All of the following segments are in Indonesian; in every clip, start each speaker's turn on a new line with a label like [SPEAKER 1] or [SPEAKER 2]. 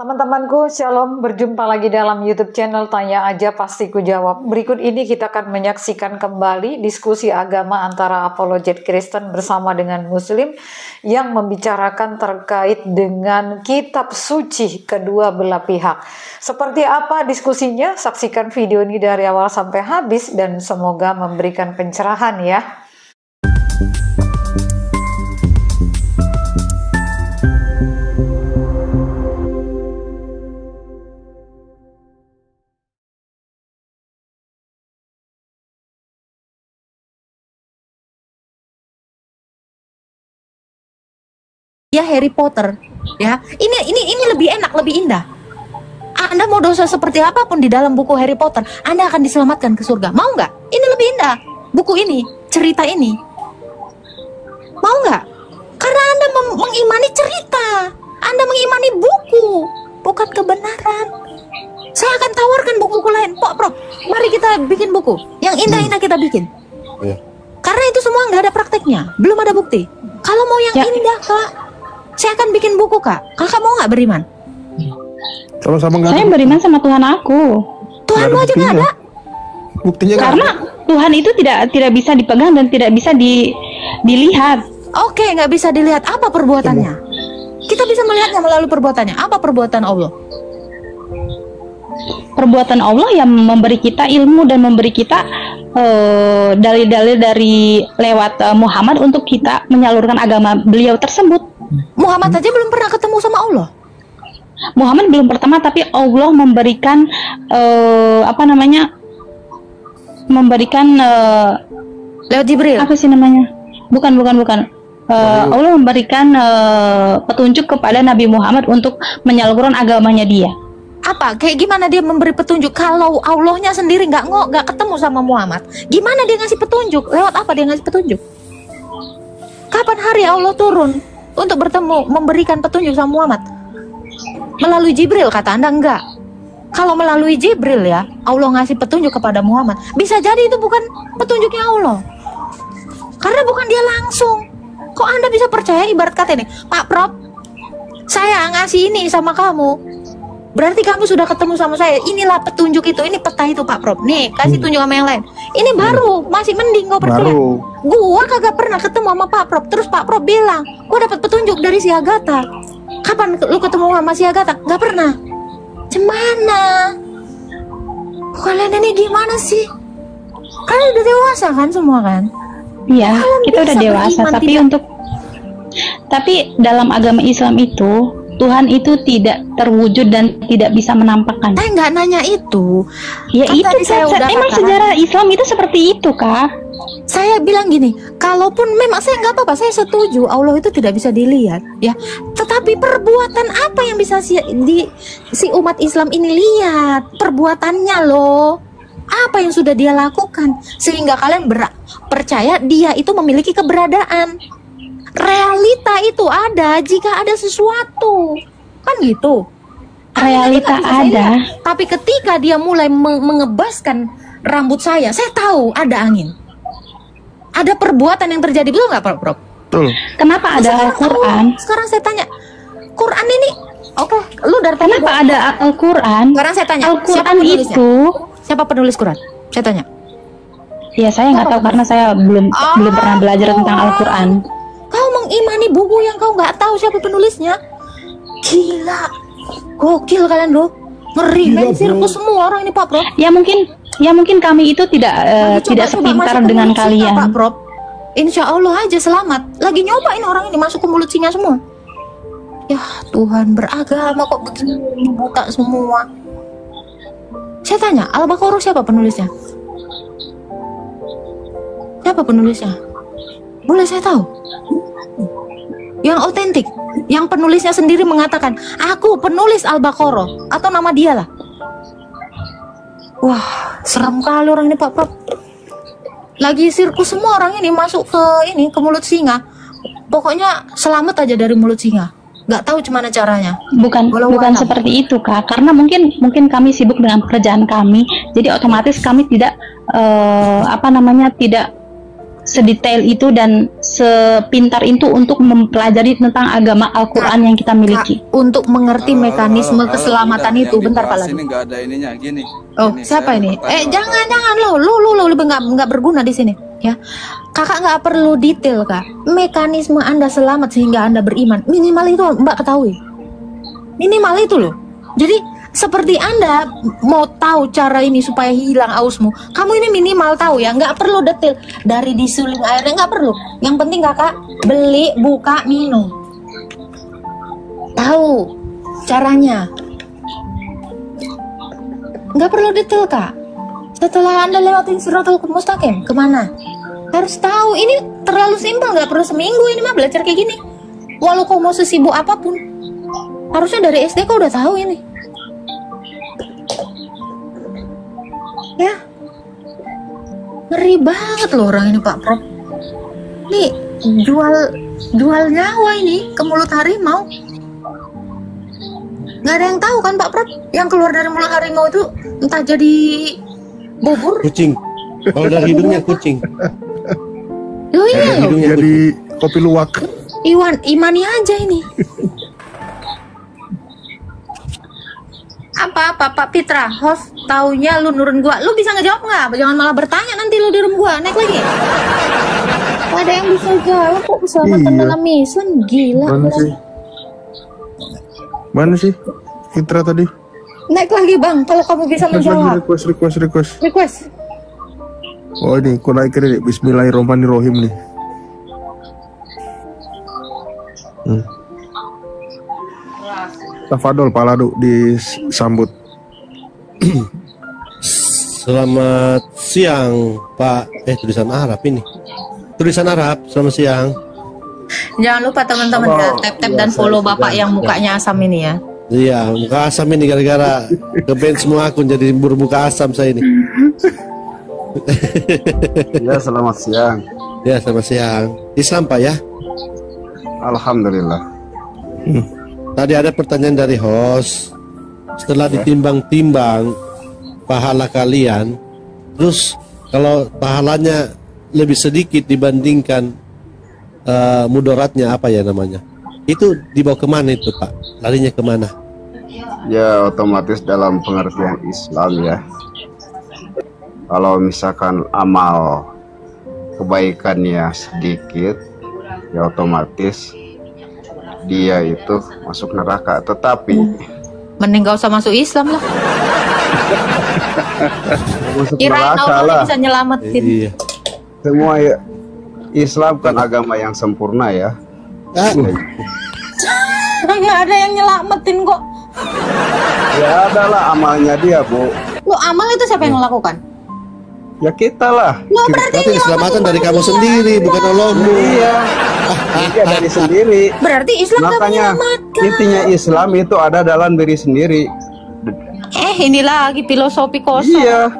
[SPEAKER 1] Teman-temanku, Shalom, berjumpa lagi dalam YouTube channel Tanya Aja Pasti Ku Jawab. Berikut ini kita akan menyaksikan kembali diskusi agama antara apologet Kristen bersama dengan Muslim yang membicarakan terkait dengan kitab suci kedua belah pihak. Seperti apa diskusinya? Saksikan video ini dari awal sampai habis dan semoga memberikan pencerahan ya.
[SPEAKER 2] Ya Harry Potter, ya ini lebih enak, lebih indah. Anda mau dosa seperti apapun di dalam buku Harry Potter, Anda akan diselamatkan ke surga. Mau nggak? Ini lebih indah. Buku ini, cerita ini. Mau nggak? Karena Anda mengimani cerita, Anda mengimani buku, bukan kebenaran. Saya akan tawarkan buku-buku lain, Prof. Mari kita bikin buku yang indah-indah kita bikin.
[SPEAKER 3] Ya.
[SPEAKER 2] Karena itu semua nggak ada prakteknya, belum ada bukti. Kalau mau yang indah, Kak, saya akan bikin buku, Kak. Kakak mau nggak beriman?
[SPEAKER 3] Sama-sama nggak.
[SPEAKER 4] Saya beriman sama Tuhan aku.
[SPEAKER 2] Tuhanmu aja nggak ada.
[SPEAKER 3] Buktinya nggak
[SPEAKER 4] Karena
[SPEAKER 3] ada.
[SPEAKER 4] Tuhan itu tidak bisa dipegang dan tidak bisa dilihat.
[SPEAKER 2] Oke, nggak bisa dilihat. Apa perbuatannya? Kita bisa melihatnya melalui perbuatannya. Apa perbuatan Allah?
[SPEAKER 4] Perbuatan Allah yang memberi kita ilmu dan memberi kita dalil-dalil dari lewat Muhammad untuk kita menyalurkan agama beliau tersebut.
[SPEAKER 2] Muhammad aja belum pernah ketemu sama Allah.
[SPEAKER 4] Muhammad belum pertama, tapi Allah memberikan memberikan
[SPEAKER 2] Lewat Jibril.
[SPEAKER 4] apa sih namanya? Bukan. Allah memberikan petunjuk kepada Nabi Muhammad untuk menyalurkan agamanya dia.
[SPEAKER 2] Apa? Kayak gimana dia memberi petunjuk kalau Allahnya sendiri nggak ketemu sama Muhammad? Gimana dia ngasih petunjuk? Lewat apa dia ngasih petunjuk? Kapan hari Allah turun untuk bertemu, memberikan petunjuk sama Muhammad? Melalui Jibril, kata Anda enggak. Kalau melalui Jibril ya, Allah ngasih petunjuk kepada Muhammad. Bisa jadi itu bukan petunjuknya Allah. Karena bukan dia langsung. Kok Anda bisa percaya ibarat kata ini? Pak Prof, saya ngasih ini sama kamu. Berarti kamu sudah ketemu sama saya. Inilah petunjuk itu, ini peta itu Pak Prof. Nih, kasih tunjuk sama yang lain. Ini baru, masih mending kau percaya. Gua kagak pernah ketemu sama Pak Prof. Terus Pak Prof bilang, gua dapat petunjuk dari si Agatha. Kapan lu ketemu sama si Agatha? Gak pernah. Cemana? Kalian ini gimana sih? Kalian udah dewasa kan semua kan?
[SPEAKER 4] Iya, kita udah
[SPEAKER 2] bisa
[SPEAKER 4] dewasa,
[SPEAKER 2] beriman,
[SPEAKER 4] tapi tapi dalam agama Islam itu Tuhan itu tidak terwujud dan tidak bisa menampakkan.
[SPEAKER 2] Saya nggak nanya itu.
[SPEAKER 4] Ya
[SPEAKER 2] Kan
[SPEAKER 4] itu
[SPEAKER 2] tadi saya udah
[SPEAKER 4] emang
[SPEAKER 2] katakan.
[SPEAKER 4] sejarah Islam itu seperti itu, Kak.
[SPEAKER 2] Saya bilang gini, kalaupun memang saya nggak apa-apa, saya setuju Allah itu tidak bisa dilihat, ya. Tetapi perbuatan apa yang bisa si umat Islam ini lihat? Perbuatannya loh. Apa yang sudah dia lakukan sehingga kalian percaya dia itu memiliki keberadaan. Realita itu ada jika ada sesuatu, kan gitu.
[SPEAKER 4] Realita
[SPEAKER 2] Angin aja nggak bisa
[SPEAKER 4] ada.
[SPEAKER 2] saya lihat. Tapi ketika dia mulai mengebaskan rambut saya tahu ada angin. Ada perbuatan yang terjadi, betul nggak, Prof?
[SPEAKER 3] Betul.
[SPEAKER 4] Kenapa ada
[SPEAKER 2] Sekarang
[SPEAKER 4] Al-Quran?
[SPEAKER 2] Sekarang saya tanya, Quran ini, oke, lu dari tadi
[SPEAKER 4] Kenapa ada Al-Quran?
[SPEAKER 2] Sekarang saya tanya, siapa
[SPEAKER 4] Al-Quran
[SPEAKER 2] penulisnya?
[SPEAKER 4] itu,
[SPEAKER 2] Siapa penulis Quran? Saya tanya.
[SPEAKER 4] ya saya nggak tahu karena saya belum pernah belajar tentang Al-Quran.
[SPEAKER 2] Kau mengimani buku yang kau nggak tahu siapa penulisnya? Gila, gokil kalian loh. Ngeri, main sirkus semua orang ini Pak Prof.
[SPEAKER 4] Ya mungkin kami itu tidak
[SPEAKER 2] Coba
[SPEAKER 4] sepintar
[SPEAKER 2] masuk ke
[SPEAKER 4] dengan
[SPEAKER 2] mulut singa,
[SPEAKER 4] kalian.
[SPEAKER 2] Pak Prof. Insya Allah aja selamat. Lagi nyobain orang ini masuk ke mulut singa semua. Ya Tuhan, beragama kok begini, buta semua. Saya tanya, Al-Baqarah siapa penulisnya? Siapa penulisnya? Boleh saya tahu? Yang otentik, yang penulisnya sendiri mengatakan, aku penulis Al-Baqarah, atau nama dia lah. Wah, serem kali orang ini Pak Prof. Lagi sirkus semua orang ini masuk ke mulut singa. Pokoknya selamat aja dari mulut singa. Nggak tahu gimana caranya.
[SPEAKER 4] Bukan
[SPEAKER 2] Walau
[SPEAKER 4] seperti itu, Kak. Karena mungkin kami sibuk dengan pekerjaan kami, jadi otomatis kami tidak tidak sedetail itu dan sepintar itu untuk mempelajari tentang agama Al-Quran yang kita miliki.
[SPEAKER 2] Untuk mengerti mekanisme keselamatan itu, bentar Pak Ladu.
[SPEAKER 5] Ini nggak ada ininya gini.
[SPEAKER 2] Oh, siapa ini? Jangan lu nggak berguna di sini, ya. Kakak nggak perlu detail, Kak. Mekanisme Anda selamat sehingga Anda beriman, minimal itu Mbak ketahui. Minimal itu loh. Jadi seperti Anda mau tahu cara ini supaya hilang ausmu, kamu ini minimal tahu ya, nggak perlu detail dari disuling airnya, nggak perlu. Yang penting kakak beli, buka, minum, tahu caranya, nggak perlu detail kak. Setelah Anda lewatin siratal mustaqim, kemana? Harus tahu, ini terlalu simpel, nggak perlu seminggu ini mah belajar kayak gini. Walau kau mau sesibuk apapun, harusnya dari SD kau udah tahu ini. Ya, ngeri banget loh orang ini Pak Prof. Nih jual nyawa ini ke mulut harimau. Nggak ada yang tahu kan Pak Prof, yang keluar dari mulut harimau itu entah jadi bubur,
[SPEAKER 6] kucing. Kalau dari hidungnya kucing.
[SPEAKER 2] Oh iya loh.
[SPEAKER 3] Jadi kopi luwak.
[SPEAKER 2] Imani aja ini. Apa Pak Pitra, host taunya lu nurun gua. Lu bisa ngejawab nggak? Jangan malah bertanya nanti lu di room gua. Naik lagi. Ada yang bisa jawab kok, keselamatan dalam Islam, gila.
[SPEAKER 3] Mana sih Fitra tadi?
[SPEAKER 2] Naik lagi bang, kalau kamu bisa menjawab.
[SPEAKER 3] Request. Oh ini, aku naik ini. Bismillahirrahmanirrahim nih. Tafadol Pak Ladu disambut.
[SPEAKER 6] Selamat siang Pak. Tulisan Arab ini. Tulisan Arab. Selamat siang.
[SPEAKER 2] Jangan lupa teman-teman ya, tap dan follow bapak yang mukanya asam ini ya.
[SPEAKER 6] Iya, muka asam ini gara-gara nge-ban semua akun jadi bermuka asam saya ini.
[SPEAKER 7] Ya, selamat siang.
[SPEAKER 6] Ya, selamat siang. Islam Pak ya?
[SPEAKER 7] Alhamdulillah.
[SPEAKER 6] Tadi ada pertanyaan dari host. Setelah ditimbang-timbang pahala kalian, terus kalau pahalanya lebih sedikit dibandingkan mudaratnya, apa ya namanya? Itu dibawa kemana itu Pak? Larinya kemana?
[SPEAKER 7] Ya, otomatis dalam pengertian Islam ya. Kalau misalkan amal kebaikannya sedikit, ya otomatis dia itu masuk neraka. Tetapi
[SPEAKER 2] mending gak usah masuk Islam lah.
[SPEAKER 7] masuk
[SPEAKER 2] Kirain
[SPEAKER 7] neraka
[SPEAKER 2] Allah
[SPEAKER 7] lah.
[SPEAKER 2] bisa nyelamatin.
[SPEAKER 6] Iya.
[SPEAKER 7] Semua ya, Islam kan agama yang sempurna ya.
[SPEAKER 2] Nggak ada yang nyelamatin kok.
[SPEAKER 7] Ya adalah amalnya dia, Bu.
[SPEAKER 2] Lo amal itu siapa yang melakukan?
[SPEAKER 7] Ya kita lah.
[SPEAKER 2] Lo berarti
[SPEAKER 6] Berarti diselamatkan dari kamu sendiri, bukan Allahmu.
[SPEAKER 7] Iya. Dia dari sendiri.
[SPEAKER 2] Berarti Islam gak
[SPEAKER 7] Makanya
[SPEAKER 2] menyelamatkan.
[SPEAKER 7] intinya Islam itu ada dalam diri sendiri.
[SPEAKER 2] Ini lagi filosofi kosong.
[SPEAKER 7] Iya.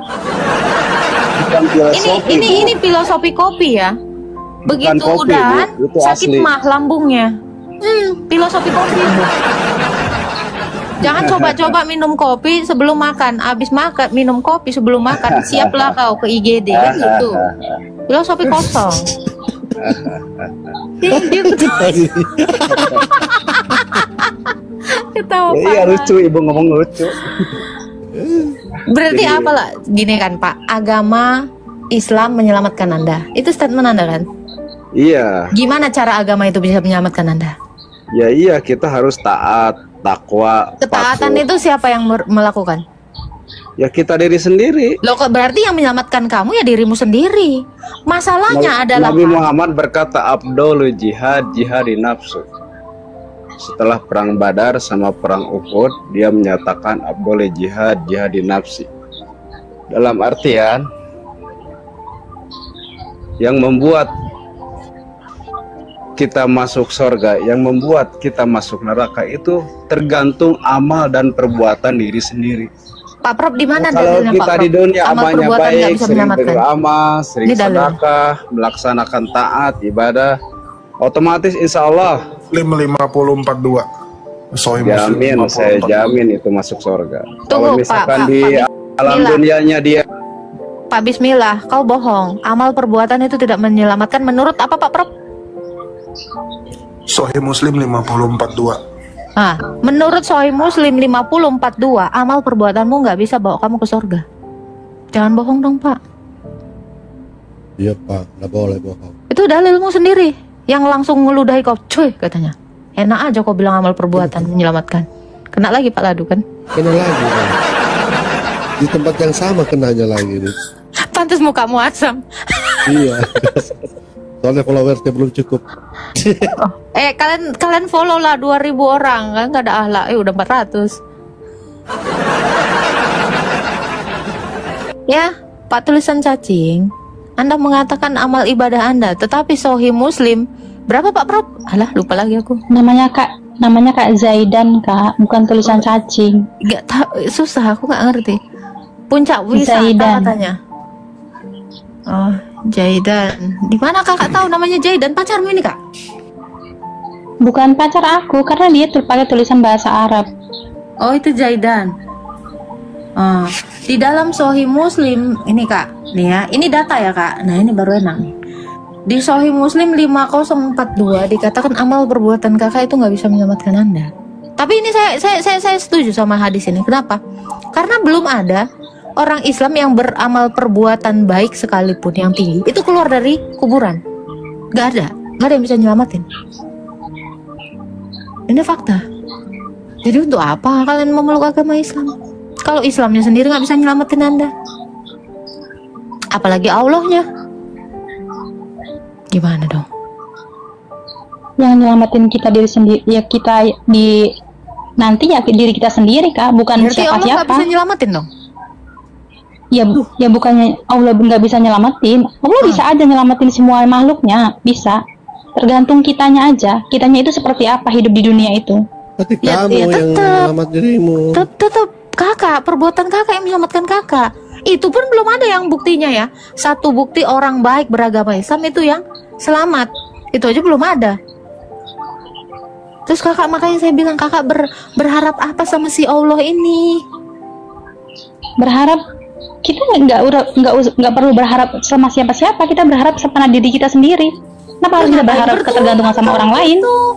[SPEAKER 7] Bukan filosofi, Bu.
[SPEAKER 2] Ini filosofi kopi ya. Begitu
[SPEAKER 7] kopi,
[SPEAKER 2] udahan
[SPEAKER 7] Bu. Itu
[SPEAKER 2] sakit
[SPEAKER 7] asli.
[SPEAKER 2] mah lambungnya. Filosofi kopi. Jangan coba-coba minum kopi sebelum makan. Abis makan minum kopi sebelum makan. Siaplah kau ke IGD kan gitu. Filosofi kosong. Ketawa
[SPEAKER 7] Ya, iya
[SPEAKER 2] parah.
[SPEAKER 7] lucu, Ibu ngomong lucu.
[SPEAKER 2] Berarti apa lah? Gini kan Pak, agama Islam menyelamatkan Anda. Itu statement Anda kan?
[SPEAKER 7] Iya.
[SPEAKER 2] Gimana cara agama itu bisa menyelamatkan Anda?
[SPEAKER 7] Ya iya, kita harus taat, takwa,
[SPEAKER 2] Ketaatan
[SPEAKER 7] patuh.
[SPEAKER 2] itu siapa yang melakukan?
[SPEAKER 7] Ya kita diri sendiri.
[SPEAKER 2] Loh kok berarti yang menyelamatkan kamu ya dirimu sendiri. Masalahnya adalah
[SPEAKER 7] Nabi
[SPEAKER 2] Pak,
[SPEAKER 7] Muhammad berkata Abdul jihad di nafsu. Setelah perang Badar sama perang Uhud, dia menyatakan Abdul jihad di nafsi. Dalam artian yang membuat kita masuk surga, yang membuat kita masuk neraka itu tergantung amal dan perbuatan diri sendiri.
[SPEAKER 2] Pak Prof di mana
[SPEAKER 7] Kalau
[SPEAKER 2] dalilnya Pak
[SPEAKER 7] kita
[SPEAKER 2] Prof?
[SPEAKER 7] di dunia
[SPEAKER 2] Amal
[SPEAKER 7] amalnya
[SPEAKER 2] perbuatan nggak
[SPEAKER 7] baik,
[SPEAKER 2] bisa
[SPEAKER 7] sering
[SPEAKER 2] menyelamatkan.
[SPEAKER 7] beramal, sering
[SPEAKER 2] Ini dalil.
[SPEAKER 7] sedekah, melaksanakan taat, ibadah, otomatis insya Allah
[SPEAKER 3] 554.2. Sahih Muslim
[SPEAKER 7] jamin, saya
[SPEAKER 3] 554.2.
[SPEAKER 7] jamin itu masuk surga.
[SPEAKER 2] Tunggu,
[SPEAKER 7] Kalau misalkan
[SPEAKER 2] Pak
[SPEAKER 7] di alam
[SPEAKER 2] Mila.
[SPEAKER 7] dunianya dia
[SPEAKER 2] Pak Bismillah, kau bohong. Amal perbuatan itu tidak menyelamatkan. Menurut apa Pak Prof?
[SPEAKER 3] Sahih Muslim 50:42.
[SPEAKER 2] Nah, menurut Sahih Muslim 50:42, amal perbuatanmu nggak bisa bawa kamu ke surga. Jangan bohong dong Pak.
[SPEAKER 6] Iya Pak, nggak boleh bohong.
[SPEAKER 2] Itu dalilmu sendiri yang langsung ngeludahi kau, cuy katanya. Enak aja kau bilang amal perbuatan menyelamatkan. Kena lagi Pak Ladu kan?
[SPEAKER 6] Kena lagi Pak. Di tempat yang sama kenanya lagi nih.
[SPEAKER 2] Pantes mukamu asam.
[SPEAKER 6] Iya. Soalnya followersnya belum cukup.
[SPEAKER 2] Kalian follow lah 2.000 orang kan, nggak ada ahlak. Udah 400. Ya, Pak tulisan cacing. Anda mengatakan amal ibadah Anda, tetapi Sahih Muslim berapa Pak Prof? Alah, lupa lagi aku.
[SPEAKER 4] Namanya Kak Zaidan Kak, bukan tulisan cacing.
[SPEAKER 2] Gak tahu, susah aku nggak ngerti. Puncak wisata
[SPEAKER 4] Zaidan.
[SPEAKER 2] katanya. Oh, Jaidan. Di mana kakak tahu namanya Jaidan? Pacarmu ini Kak?
[SPEAKER 4] Bukan pacar aku, karena dia pakai tulisan bahasa Arab.
[SPEAKER 2] Oh, itu Jaidan. Oh, di dalam Sahih Muslim ini Kak, nih ya, ini data ya Kak. Nah ini baru enak nih. Di Sahih Muslim 5042 dikatakan amal perbuatan kakak itu nggak bisa menyelamatkan Anda. Tapi ini saya setuju sama hadis ini. Kenapa? Karena belum ada orang Islam yang beramal perbuatan baik sekalipun yang tinggi itu keluar dari kuburan. Gak ada yang bisa nyelamatin. Ini fakta. Jadi untuk apa kalian memeluk agama Islam kalau Islamnya sendiri nggak bisa nyelamatin Anda? Apalagi Allahnya. Gimana dong?
[SPEAKER 4] Yang nyelamatin kita diri sendiri, ya kita di nanti ya diri kita sendiri Kak, bukan
[SPEAKER 2] Berarti Allah nggak
[SPEAKER 4] siapa-siapa.
[SPEAKER 2] bisa nyelamatin dong?
[SPEAKER 4] Ya bukannya Allah nggak bisa nyelamatin. Allah bisa aja nyelamatin semua makhluknya, bisa. Tergantung kitanya aja. Kitanya itu seperti apa hidup di dunia itu.
[SPEAKER 6] Berarti
[SPEAKER 2] Ya,
[SPEAKER 6] kamu
[SPEAKER 2] ya,
[SPEAKER 6] yang
[SPEAKER 2] tetep.
[SPEAKER 6] selamat dirimu.
[SPEAKER 2] Tetap kakak, perbuatan kakak yang menyelamatkan kakak. Itu pun belum ada yang buktinya ya. Satu bukti orang baik beragama Islam itu yang selamat. Itu aja belum ada. Terus kakak, makanya saya bilang kakak berharap apa sama si Allah ini?
[SPEAKER 4] Berharap kita nggak perlu berharap sama siapa-siapa. Kita berharap sama diri kita sendiri. Kenapa harus kita berharap ketergantungan sama orang lain?
[SPEAKER 2] Loh,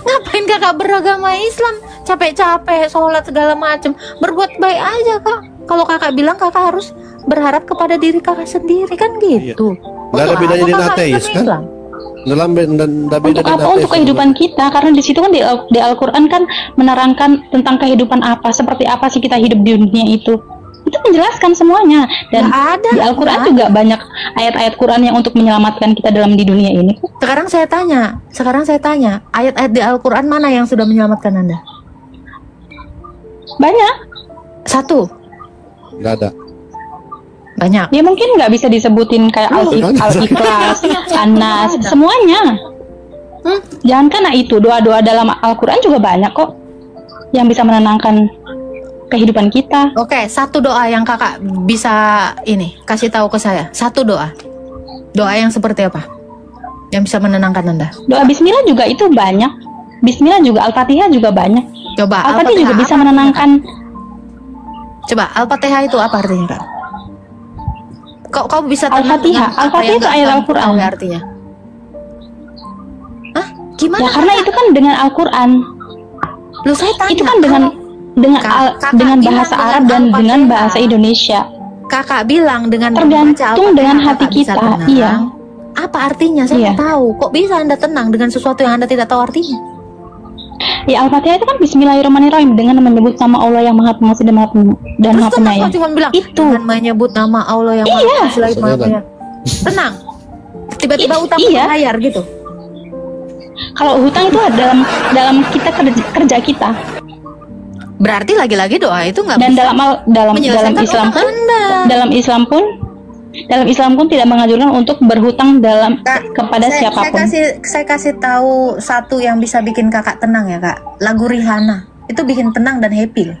[SPEAKER 2] ngapain kakak beragama Islam? Capek-capek, sholat segala macam. Berbuat baik aja kak. Kalau kakak bilang kakak harus berharap kepada diri kakak sendiri kan gitu.
[SPEAKER 6] Nggak ada bedanya
[SPEAKER 2] Apa
[SPEAKER 6] dengan
[SPEAKER 2] kakak
[SPEAKER 6] ateis
[SPEAKER 2] Islam
[SPEAKER 6] kan?
[SPEAKER 2] Islam?
[SPEAKER 6] Dalam beda
[SPEAKER 4] Untuk
[SPEAKER 6] dengan
[SPEAKER 4] apa?
[SPEAKER 6] ateis.
[SPEAKER 4] Untuk kehidupan kita. Karena di situ kan di Al-Quran kan menerangkan tentang kehidupan apa, seperti apa sih kita hidup di dunia itu. Itu menjelaskan semuanya. Dan
[SPEAKER 2] Nggak ada,
[SPEAKER 4] di Al-Quran
[SPEAKER 2] nggak
[SPEAKER 4] juga banyak ayat-ayat Quran yang untuk menyelamatkan kita dalam di dunia ini.
[SPEAKER 2] Sekarang saya tanya, ayat-ayat di Al-Quran mana yang sudah menyelamatkan Anda?
[SPEAKER 4] Banyak.
[SPEAKER 2] Satu,
[SPEAKER 6] Nggak ada.
[SPEAKER 2] banyak.
[SPEAKER 4] Ya mungkin nggak bisa disebutin kayak Al-Ikhlas, An-Nas, semuanya. Jangankan itu, doa-doa dalam Al-Quran juga banyak kok yang bisa menenangkan kehidupan kita.
[SPEAKER 2] Oke, satu doa yang kakak bisa ini kasih tahu ke saya. Satu doa. Doa yang seperti apa? Yang bisa menenangkan Anda?
[SPEAKER 4] Doa Bismillah juga itu banyak. Bismillah juga, Al-Fatihah juga banyak.
[SPEAKER 2] Coba
[SPEAKER 4] Al-Fatihah juga bisa
[SPEAKER 2] apa
[SPEAKER 4] menenangkan.
[SPEAKER 2] artinya? Coba Al-Fatihah itu apa artinya kak? Kau bisa tenang
[SPEAKER 4] Al-Fatihah.
[SPEAKER 2] dengan apa
[SPEAKER 4] Al-Fatihah
[SPEAKER 2] yang
[SPEAKER 4] itu
[SPEAKER 2] nggak
[SPEAKER 4] ayat
[SPEAKER 2] kamu
[SPEAKER 4] Al-Quran.
[SPEAKER 2] tahu artinya? Hah? Gimana?
[SPEAKER 4] Ya karena
[SPEAKER 2] kakak?
[SPEAKER 4] itu kan dengan Al-Quran.
[SPEAKER 2] Loh, saya tanya.
[SPEAKER 4] Itu kan dengan
[SPEAKER 2] Kakak
[SPEAKER 4] dengan
[SPEAKER 2] bilang
[SPEAKER 4] bahasa
[SPEAKER 2] dengan
[SPEAKER 4] Arab dan
[SPEAKER 2] Al-Fatihah.
[SPEAKER 4] dengan bahasa Indonesia.
[SPEAKER 2] Kakak bilang dengan
[SPEAKER 4] Tergantung
[SPEAKER 2] membaca Al-Fatihah
[SPEAKER 4] dengan hati
[SPEAKER 2] kakak bisa
[SPEAKER 4] kita,
[SPEAKER 2] tenang.
[SPEAKER 4] iya.
[SPEAKER 2] Apa artinya? Saya
[SPEAKER 4] Iya.
[SPEAKER 2] nggak tahu. Kok bisa Anda tenang dengan sesuatu yang Anda tidak tahu artinya?
[SPEAKER 4] Ya Al-Fatihah itu kan Bismillahirrahmanirrahim, dengan menyebut nama Allah yang Maha Pengasih dan Maha
[SPEAKER 2] Terus tenang,
[SPEAKER 4] Penyayang.
[SPEAKER 2] kau cuma bilang
[SPEAKER 4] Itu.
[SPEAKER 2] dengan menyebut nama Allah yang Maha Pengasih lagi Maha Penyayang. Tenang. Tiba-tiba utang
[SPEAKER 4] Iya.
[SPEAKER 2] bayar gitu.
[SPEAKER 4] Kalau hutang itu dalam kita kerja kita.
[SPEAKER 2] Berarti lagi-lagi doa itu nggak
[SPEAKER 4] Dan
[SPEAKER 2] bisa
[SPEAKER 4] dalam
[SPEAKER 2] menyelesaikan
[SPEAKER 4] Islam
[SPEAKER 2] utang
[SPEAKER 4] pun
[SPEAKER 2] Anda.
[SPEAKER 4] dalam Islam pun tidak menganjurkan untuk berhutang kepada siapapun.
[SPEAKER 2] Saya kasih tahu satu yang bisa bikin kakak tenang ya kak. Lagu Rihanna itu bikin tenang dan happy loh,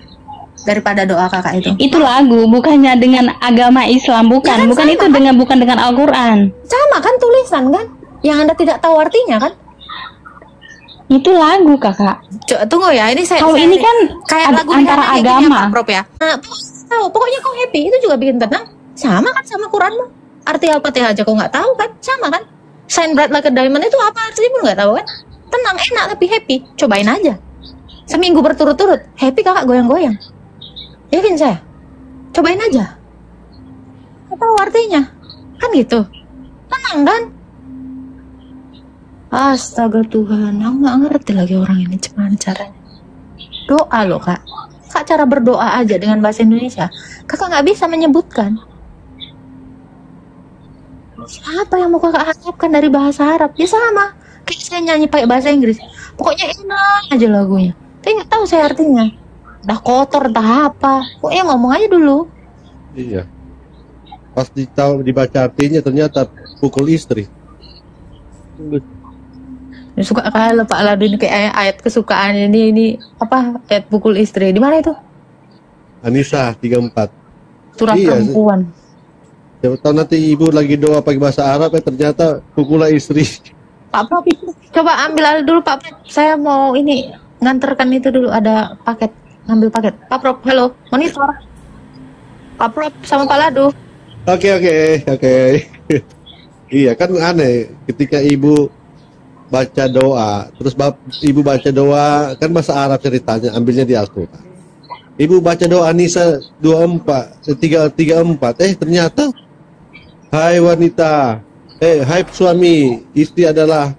[SPEAKER 2] daripada doa kakak itu.
[SPEAKER 4] Itu lagu, bukannya dengan agama Islam, bukan.
[SPEAKER 2] Ya kan,
[SPEAKER 4] Bukan
[SPEAKER 2] sama
[SPEAKER 4] itu
[SPEAKER 2] kan?
[SPEAKER 4] bukan dengan Al-Quran.
[SPEAKER 2] Sama kan tulisan kan? Yang Anda tidak tahu artinya kan?
[SPEAKER 4] Itu lagu, Kakak.
[SPEAKER 2] Tunggu ya, ini saya.
[SPEAKER 4] Kalau
[SPEAKER 2] saya-
[SPEAKER 4] ini kan
[SPEAKER 2] kayak lagu
[SPEAKER 4] antara
[SPEAKER 2] Rihanna kayak gini ya,
[SPEAKER 4] agama.
[SPEAKER 2] Pak Prop ya. Nah, tahu pokoknya kau happy itu juga bikin tenang. Sama kan sama Quranmu. Arti Al-Fatihah aja kau nggak tahu kan? Sama kan? Shine bright like a diamond itu apa artinya pun nggak tahu kan? Tenang, enak tapi happy. Cobain aja. Seminggu berturut-turut, happy kakak goyang-goyang. Yakin saya? Cobain aja. Nggak tahu artinya. Kan gitu. Tenang kan? Astaga Tuhan, aku nggak ngerti lagi orang ini gimana caranya. Doa loh kak. Kak cara berdoa aja dengan bahasa Indonesia. Kakak nggak bisa menyebutkan. Apa yang mau kakak harapkan dari bahasa Arab? Ya sama. Kayak saya nyanyi pakai bahasa Inggris. Pokoknya enak aja lagunya. Tapi nggak tahu saya artinya. Dah kotor, dah apa. Pokoknya ngomong aja dulu.
[SPEAKER 6] Iya. Pas dibaca artinya ternyata pukul istri.
[SPEAKER 2] Suka kalau Pak Ladun kayak ayat kesukaan ini apa ayat pukul istri di mana itu?
[SPEAKER 6] Anisa 34.
[SPEAKER 2] Surat perempuan.
[SPEAKER 6] Siapa tahu nanti ibu lagi doa pakai bahasa Arab ternyata pukullah istri.
[SPEAKER 2] Pak Prof, coba ambil dulu Pak Prof. Saya mau ini nganterkan itu dulu ada paket, ngambil paket. Pak Prof, halo, monitor. Pak Prof sama Pak Ladu.
[SPEAKER 6] Oke. Iya kan aneh ketika ibu baca doa, terus ibu baca doa kan bahasa Arab ceritanya, ambilnya di Al-Quran. Ibu baca doa Nisa 334, ternyata hai wanita, hai suami, istri adalah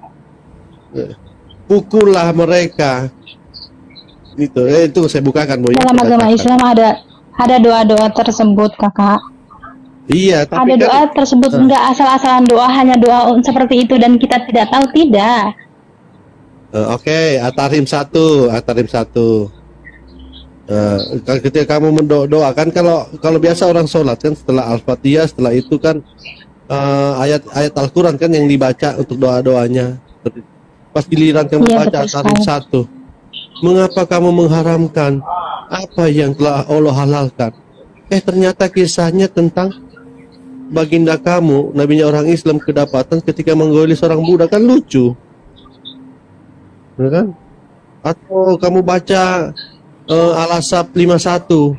[SPEAKER 6] pukullah mereka. Itu saya bukakan Bu.
[SPEAKER 4] Dalam agama Islam ada doa-doa tersebut kakak.
[SPEAKER 6] Iya, tapi
[SPEAKER 4] ada doa tersebut enggak asal-asalan doa, hanya doa seperti itu dan kita tidak tahu tidak.
[SPEAKER 6] Oke, At-Tahrim 1. Ketika kamu mendoakan, kalau biasa orang sholat kan setelah Al-Fatihah, setelah itu kan ayat Al-Quran kan yang dibaca untuk doa-doanya. Pas giliran kamu baca At-Tahrim 1, mengapa kamu mengharamkan apa yang telah Allah halalkan? Ternyata kisahnya tentang baginda kamu, nabinya orang Islam kedapatan ketika menggoyoli seorang budak, kan lucu, ya kan? Atau kamu baca Al-Ahzab 51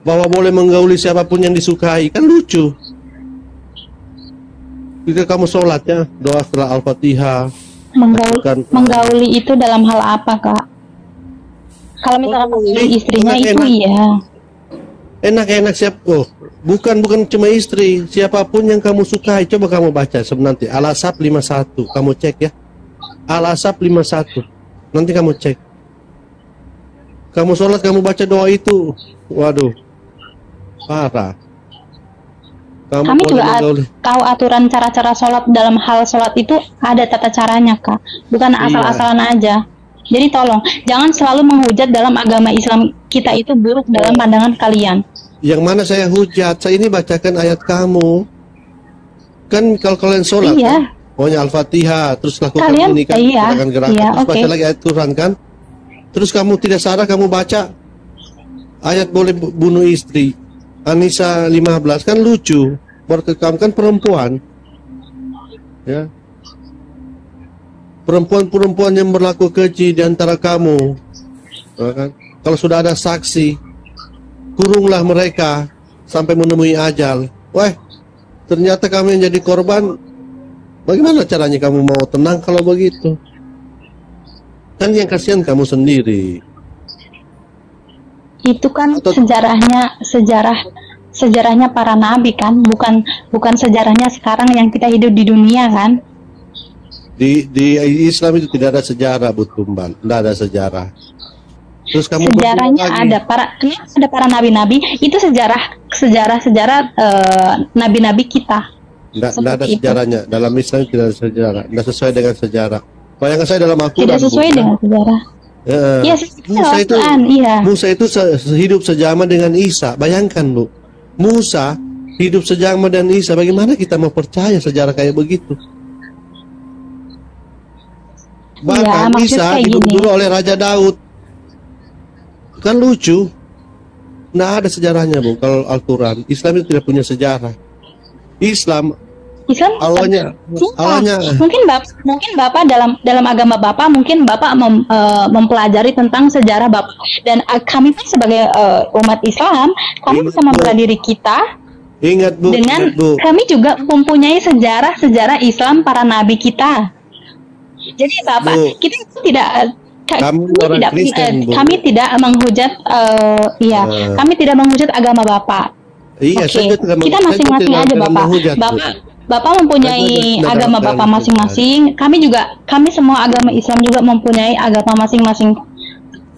[SPEAKER 6] bahwa boleh menggauli siapapun yang disukai, kan lucu. Ketika kamu sholat ya, doa setelah Al-Fatihah,
[SPEAKER 4] menggauli itu dalam hal apa kak? Kalau misalkan istrinya itu iya.
[SPEAKER 6] Enak-enak bukan cuma istri, siapapun yang kamu sukai. Coba kamu baca nanti Al-Ahzab 51, kamu cek ya. Al-Ahzab 51. Nanti kamu cek. Kamu sholat, kamu baca doa itu. Waduh. Parah.
[SPEAKER 4] Kami juga tahu aturan cara-cara sholat. Dalam hal sholat itu ada tata caranya kak. Bukan asal-asalan aja. Jadi tolong, jangan selalu menghujat dalam agama Islam kita itu buruk dalam pandangan kalian.
[SPEAKER 6] Yang mana saya hujat? Saya ini bacakan ayat kamu. Kan kalau kalian sholat, kan? Pokoknya Al-Fatihah, terus lakukan ini kan, gerakan, terus baca lagi ayat Quran kan. Terus kamu tidak salah, kamu baca ayat boleh bunuh istri. Anisa 15, kan lucu. Berkekam kan perempuan. Ya. Perempuan-perempuan yang berlaku keji di antara kamu, kan? Kalau sudah ada saksi, kurunglah mereka sampai menemui ajal. Wah, ternyata kamu yang jadi korban. Bagaimana caranya kamu mau tenang kalau begitu? Kan yang kasihan kamu sendiri.
[SPEAKER 4] Itu kan sejarahnya para nabi kan, bukan sejarahnya sekarang yang kita hidup di dunia kan.
[SPEAKER 6] Di Islam itu tidak ada sejarah, Bu Tumbal. Tidak ada sejarah. Terus kamu
[SPEAKER 4] sejarahnya ada para nabi-nabi. Itu sejarah nabi-nabi kita.
[SPEAKER 6] Tidak ada sejarahnya. Dalam Islam tidak ada sejarah. Tidak sesuai dengan sejarah. Bayangkan saya dalam Al-Quran.
[SPEAKER 4] Tidak sesuai dengan sejarah. Ya,
[SPEAKER 6] Musa itu hidup sejaman dengan Isa. Bayangkan Bu, Musa hidup sejaman dengan Isa. Bagaimana kita mau percaya sejarah kayak begitu? Bahkan Isa dibunuh oleh Raja Daud. Kan lucu. Nah, ada sejarahnya Bu. Kalau Al-Quran, Islam itu tidak punya sejarah. Islam awalnya mungkin Bapak dalam agama Bapak, mungkin Bapak mempelajari tentang sejarah Bapak, dan kami pun sebagai umat Islam, kami bisa membela diri kita Ingat Bu,
[SPEAKER 4] dengan
[SPEAKER 6] ingat, Bu.
[SPEAKER 4] kami juga mempunyai sejarah Islam para nabi kita. Jadi Bapak,
[SPEAKER 6] Bu,
[SPEAKER 4] kita tidak
[SPEAKER 6] kamu orang Kristen, Bu.
[SPEAKER 4] kami tidak menghujat kami tidak menghujat agama Bapak.
[SPEAKER 6] Iya,
[SPEAKER 4] Oke,
[SPEAKER 6] saya juga
[SPEAKER 4] kita
[SPEAKER 6] saya
[SPEAKER 4] masing-masing
[SPEAKER 6] tidak
[SPEAKER 4] aja
[SPEAKER 6] dalam
[SPEAKER 4] Bapak.
[SPEAKER 6] menghujat, Bu.
[SPEAKER 4] Bapak mempunyai
[SPEAKER 6] Saya juga
[SPEAKER 4] agama
[SPEAKER 6] dalam
[SPEAKER 4] Bapak
[SPEAKER 6] menghujat.
[SPEAKER 4] masing-masing. Kami semua agama Islam juga mempunyai agama masing-masing.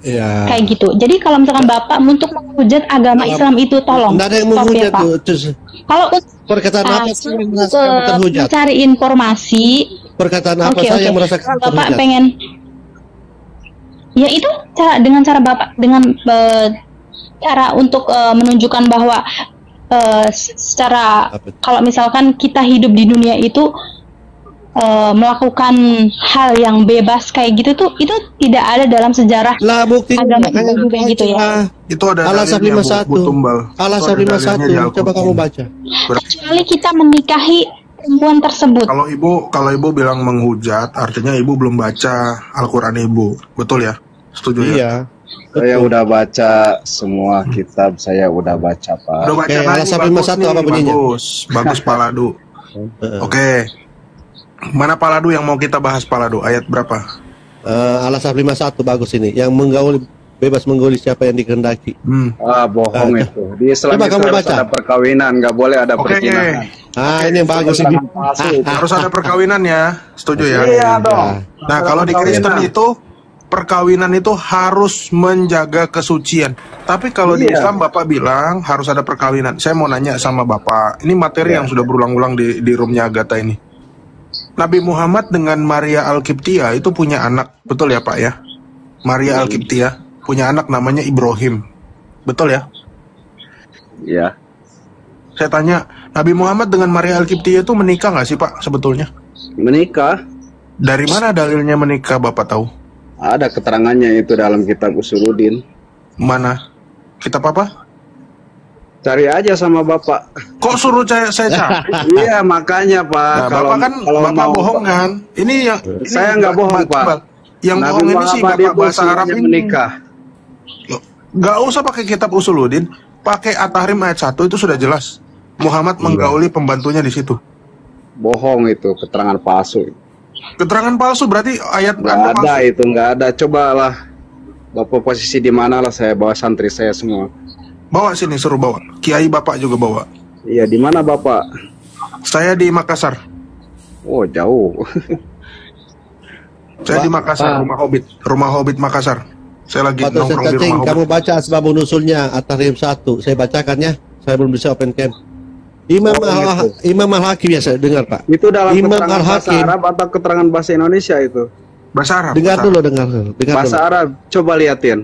[SPEAKER 6] Iya.
[SPEAKER 4] Kayak gitu. Jadi kalau misalkan Bapak untuk menghujat agama Islam itu tolong
[SPEAKER 6] Nggak ada yang
[SPEAKER 4] stop ya
[SPEAKER 6] menghujat,
[SPEAKER 4] Pak.
[SPEAKER 6] Bu. Terus,
[SPEAKER 4] Kalau
[SPEAKER 6] perkataan apa sih yang merasakan bukan hujat?
[SPEAKER 4] mencari informasi,
[SPEAKER 6] Perkataan apa
[SPEAKER 4] oke,
[SPEAKER 6] saya
[SPEAKER 4] oke.
[SPEAKER 6] yang merasakan bukan
[SPEAKER 4] Bapak
[SPEAKER 6] hujat?
[SPEAKER 4] pengen, ya itu dengan cara Bapak dengan cara untuk menunjukkan bahwa secara
[SPEAKER 6] Apa itu?
[SPEAKER 4] kalau misalkan kita hidup di dunia itu melakukan hal yang bebas kayak gitu tuh itu tidak ada dalam sejarah
[SPEAKER 6] Lah buktinya
[SPEAKER 4] agama
[SPEAKER 6] makanya
[SPEAKER 4] Islam kayak gitu ya.
[SPEAKER 3] Itu ada
[SPEAKER 6] Alasan
[SPEAKER 3] dalilnya, Bu,
[SPEAKER 6] 51.
[SPEAKER 3] Bu Tumbal.
[SPEAKER 6] Alasan
[SPEAKER 3] Itu ada dalilnya di
[SPEAKER 6] 51. Coba
[SPEAKER 3] Al-Qur'an.
[SPEAKER 6] kamu baca.
[SPEAKER 4] Kecuali kita menikahi perempuan tersebut.
[SPEAKER 3] Kalau ibu bilang menghujat, artinya ibu belum baca Al-Quran ibu, betul ya? Setuju ya?
[SPEAKER 6] Iya.
[SPEAKER 7] Saya udah baca semua kitab, saya udah baca Pak.
[SPEAKER 3] Udah baca
[SPEAKER 6] Oke,
[SPEAKER 3] kan?
[SPEAKER 6] alasan
[SPEAKER 3] Bagus
[SPEAKER 6] 51
[SPEAKER 3] nih,
[SPEAKER 6] apa bunyinya?
[SPEAKER 3] bagus Paladu. Oke, mana Paladu yang mau kita bahas Paladu? Ayat berapa?
[SPEAKER 6] Alasan 51 bagus ini. Yang bebas menggauli siapa yang dikehendaki.
[SPEAKER 7] Bohong itu. Di Islam
[SPEAKER 6] Coba
[SPEAKER 7] itu
[SPEAKER 6] kamu
[SPEAKER 7] harus
[SPEAKER 6] baca.
[SPEAKER 7] ada perkawinan, nggak boleh ada
[SPEAKER 3] Oke,
[SPEAKER 7] perzinahan.
[SPEAKER 6] Ini yang bagus ini.
[SPEAKER 3] harus ada perkawinan ya, setuju ya?
[SPEAKER 7] Iya dong.
[SPEAKER 3] Nah, kalau di Kristen itu perkawinan itu harus menjaga kesucian. Tapi kalau di
[SPEAKER 7] Iya.
[SPEAKER 3] Islam Bapak bilang harus ada perkawinan. Saya mau nanya sama Bapak. Ini materi yang sudah berulang-ulang di roomnya Agatha ini. Nabi Muhammad dengan Maria Al-Qibtiyah itu punya anak, betul ya Pak ya? Maria Al-Qibtiyah punya anak namanya Ibrahim. Betul ya?
[SPEAKER 7] Iya.
[SPEAKER 3] Saya tanya, Nabi Muhammad dengan Maria Al-Qibtiyah itu menikah nggak sih Pak sebetulnya?
[SPEAKER 7] Menikah,
[SPEAKER 3] Dari mana dalilnya menikah Bapak tahu?
[SPEAKER 7] ada keterangannya itu dalam kitab Usuluddin.
[SPEAKER 3] Mana? Kitab apa?
[SPEAKER 7] Cari aja sama Bapak.
[SPEAKER 3] Kok suruh saya cari?
[SPEAKER 7] Iya, makanya Pak.
[SPEAKER 3] Nah, Bapak kan Bapak bohong kan? Ini yang
[SPEAKER 7] Saya nggak bohong, Pak.
[SPEAKER 3] Yang
[SPEAKER 7] Nabi
[SPEAKER 3] bohong ini sih
[SPEAKER 7] Muhammad
[SPEAKER 3] Bapak
[SPEAKER 7] itu
[SPEAKER 3] bahasa Arab
[SPEAKER 7] semuanya
[SPEAKER 3] ini.
[SPEAKER 7] menikah.
[SPEAKER 3] Gak usah pakai kitab Usuluddin, pakai At-Tahrim ayat 1 itu sudah jelas. Muhammad menggauli pembantunya di situ.
[SPEAKER 7] Bohong itu, keterangan palsu.
[SPEAKER 3] Keterangan palsu berarti ayat
[SPEAKER 7] Nggak
[SPEAKER 3] Anda
[SPEAKER 7] ada
[SPEAKER 3] palsu.
[SPEAKER 7] itu, nggak ada. Cobalah Bapak posisi di mana lah, saya bawa santri saya semua.
[SPEAKER 3] Bawa sini, suruh bawa. Kiai Bapak juga bawa.
[SPEAKER 7] Iya, di mana Bapak?
[SPEAKER 3] Saya di Makassar.
[SPEAKER 7] Oh, jauh.
[SPEAKER 3] Saya di Makassar, Rumah Hobbit Makassar. Saya lagi
[SPEAKER 6] Pak Dosen
[SPEAKER 3] nongkrong di
[SPEAKER 6] Cacing,
[SPEAKER 3] Rumah
[SPEAKER 6] kamu
[SPEAKER 3] Hobbit.
[SPEAKER 6] baca asbab nusulnya At-Tahrim 1. Saya bacakan ya. Saya belum bisa open cam. Imam Al-Hakim ya saya dengar Pak.
[SPEAKER 7] Itu dalam
[SPEAKER 6] Imam
[SPEAKER 7] keterangan bahasa
[SPEAKER 6] Al-Hakim.
[SPEAKER 7] Arab atau keterangan bahasa Indonesia itu?
[SPEAKER 3] Bahasa Arab.
[SPEAKER 6] Dengar
[SPEAKER 3] bahasa
[SPEAKER 6] dulu, dengar
[SPEAKER 7] Bahasa
[SPEAKER 6] dulu.
[SPEAKER 7] Arab, coba liatin.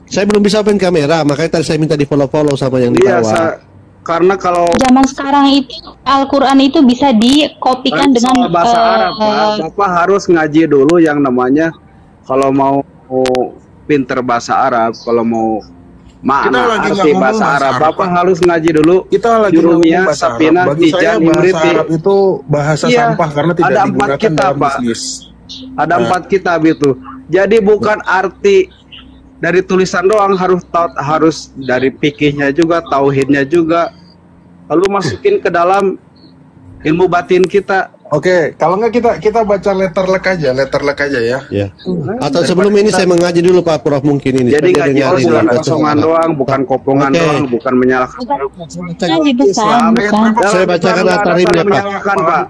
[SPEAKER 6] Saya belum bisa open kamera, makanya tadi saya minta di follow sama yang di
[SPEAKER 7] Iya,
[SPEAKER 6] bawah.
[SPEAKER 7] karena kalau
[SPEAKER 4] Zaman sekarang itu Al-Quran itu bisa dikopikan dengan
[SPEAKER 7] soal bahasa Arab, Pak, Bapak harus ngaji dulu yang namanya kalau mau pinter bahasa Arab, kalau mau
[SPEAKER 3] Kita
[SPEAKER 7] makna
[SPEAKER 3] lagi nggak
[SPEAKER 7] arti
[SPEAKER 3] ngomong
[SPEAKER 7] bahasa
[SPEAKER 3] bahasa
[SPEAKER 7] Arab,
[SPEAKER 3] Arab,
[SPEAKER 7] Bapak
[SPEAKER 3] Pak.
[SPEAKER 7] harus ngaji dulu.
[SPEAKER 3] Kita lagi
[SPEAKER 7] Jurumiyah,
[SPEAKER 3] ngomong bahasa Arab.
[SPEAKER 7] Sapinah,
[SPEAKER 3] Bagi saya
[SPEAKER 7] Tijan,
[SPEAKER 3] bahasa
[SPEAKER 7] Imriti.
[SPEAKER 3] Arab itu bahasa
[SPEAKER 7] Iya,
[SPEAKER 3] sampah karena tidak
[SPEAKER 7] ada 4
[SPEAKER 3] digunakan
[SPEAKER 7] kitab,
[SPEAKER 3] dalam
[SPEAKER 7] Pak.
[SPEAKER 3] bisnis.
[SPEAKER 7] Ada 4 kitab itu. Jadi bukan arti dari tulisan doang, harus dari fikihnya juga, tauhidnya juga. Lalu masukin ke dalam ilmu batin kita.
[SPEAKER 3] Oke, kalau nggak kita baca letterlek aja ya.
[SPEAKER 6] Ya. Atau sebelum ini saya mengaji dulu Pak Prof mungkin ini.
[SPEAKER 7] Jadi
[SPEAKER 6] Supaya
[SPEAKER 7] ngaji
[SPEAKER 6] dia
[SPEAKER 7] harus
[SPEAKER 6] dengar
[SPEAKER 7] bukan
[SPEAKER 6] ini.
[SPEAKER 7] kosongan doang, bukan kopongan
[SPEAKER 6] Oke.
[SPEAKER 7] doang, bukan menyalahkan.
[SPEAKER 4] ngaji besar, bukan.
[SPEAKER 6] Saya bacakan
[SPEAKER 7] Islam nggak ada
[SPEAKER 6] At-Tahrim ya,
[SPEAKER 7] saling
[SPEAKER 6] Pak.
[SPEAKER 7] menyalahkan, Pak.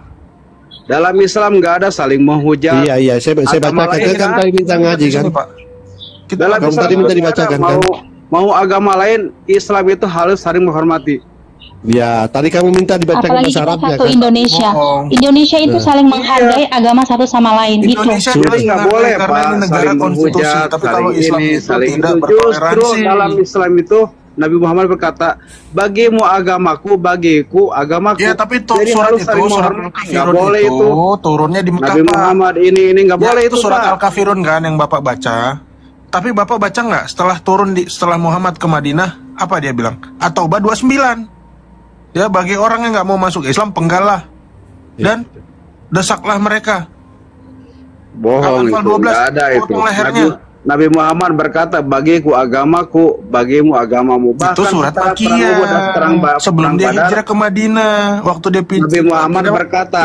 [SPEAKER 7] Dalam Islam nggak ada saling menghujat.
[SPEAKER 6] Iya, saya
[SPEAKER 7] Agama
[SPEAKER 6] bacakan.
[SPEAKER 7] lain
[SPEAKER 6] Kan tadi minta ngaji kan.
[SPEAKER 3] Pak. Kita
[SPEAKER 7] Dalam
[SPEAKER 6] Kamu
[SPEAKER 7] Islam
[SPEAKER 6] tadi minta
[SPEAKER 7] nggak ada,
[SPEAKER 6] dibacakan, kan?
[SPEAKER 7] mau agama lain, Islam itu harus saling menghormati.
[SPEAKER 6] Ya, tadi kamu minta dibacakan
[SPEAKER 4] Apalagi
[SPEAKER 6] bahasa
[SPEAKER 4] kita
[SPEAKER 6] Arabnya
[SPEAKER 4] satu
[SPEAKER 6] kan.
[SPEAKER 4] Indonesia.
[SPEAKER 3] Bohong.
[SPEAKER 4] Indonesia itu saling menghargai agama satu sama lain gitu.
[SPEAKER 3] Indonesia
[SPEAKER 6] Sudah.
[SPEAKER 3] jelas
[SPEAKER 7] Nggak
[SPEAKER 3] menghargai
[SPEAKER 7] boleh,
[SPEAKER 3] karena
[SPEAKER 7] Pak,
[SPEAKER 3] ini negara
[SPEAKER 7] saling
[SPEAKER 3] konstitusi.
[SPEAKER 7] menghujat,
[SPEAKER 3] Tapi kalau
[SPEAKER 7] saling
[SPEAKER 3] Islam
[SPEAKER 7] ini,
[SPEAKER 3] itu
[SPEAKER 7] saling
[SPEAKER 3] tidak
[SPEAKER 7] itu. Justru
[SPEAKER 3] bertoleransi.
[SPEAKER 7] dalam Islam itu Nabi Muhammad berkata, bagimu agamaku, bagiku agamaku.
[SPEAKER 3] Ya, tapi
[SPEAKER 7] Jadi
[SPEAKER 3] surat
[SPEAKER 7] harus
[SPEAKER 3] itu,
[SPEAKER 7] saling
[SPEAKER 3] surat
[SPEAKER 7] menghormati. Nggak
[SPEAKER 3] Al-Kafirun
[SPEAKER 7] boleh
[SPEAKER 3] itu
[SPEAKER 7] itu.
[SPEAKER 3] turunnya di Mekah,
[SPEAKER 7] Nabi
[SPEAKER 3] Pak.
[SPEAKER 7] Muhammad ini nggak
[SPEAKER 3] Ya,
[SPEAKER 7] boleh
[SPEAKER 3] itu
[SPEAKER 7] itu,
[SPEAKER 3] surat
[SPEAKER 7] Pak.
[SPEAKER 3] Al-Kafirun kan yang Bapak baca. Tapi Bapak baca nggak setelah setelah Muhammad ke Madinah, apa dia bilang? At-Taubah 29. Ya, bagi orang yang nggak mau masuk Islam, penggalah. Dan desaklah mereka.
[SPEAKER 7] Bohong
[SPEAKER 3] Al-Anfal
[SPEAKER 7] itu,
[SPEAKER 3] 12,
[SPEAKER 7] nggak ada itu.
[SPEAKER 3] potong lehernya.
[SPEAKER 7] Nabi Muhammad berkata, bagiku agamaku, bagimu agamamu.
[SPEAKER 3] Itu surat
[SPEAKER 7] setelah
[SPEAKER 3] Makiyah.
[SPEAKER 7] Uhud dan
[SPEAKER 3] Sebelum dia
[SPEAKER 7] Badar,
[SPEAKER 3] hijrah ke Madinah, waktu dia
[SPEAKER 7] Nabi Muhammad berkata,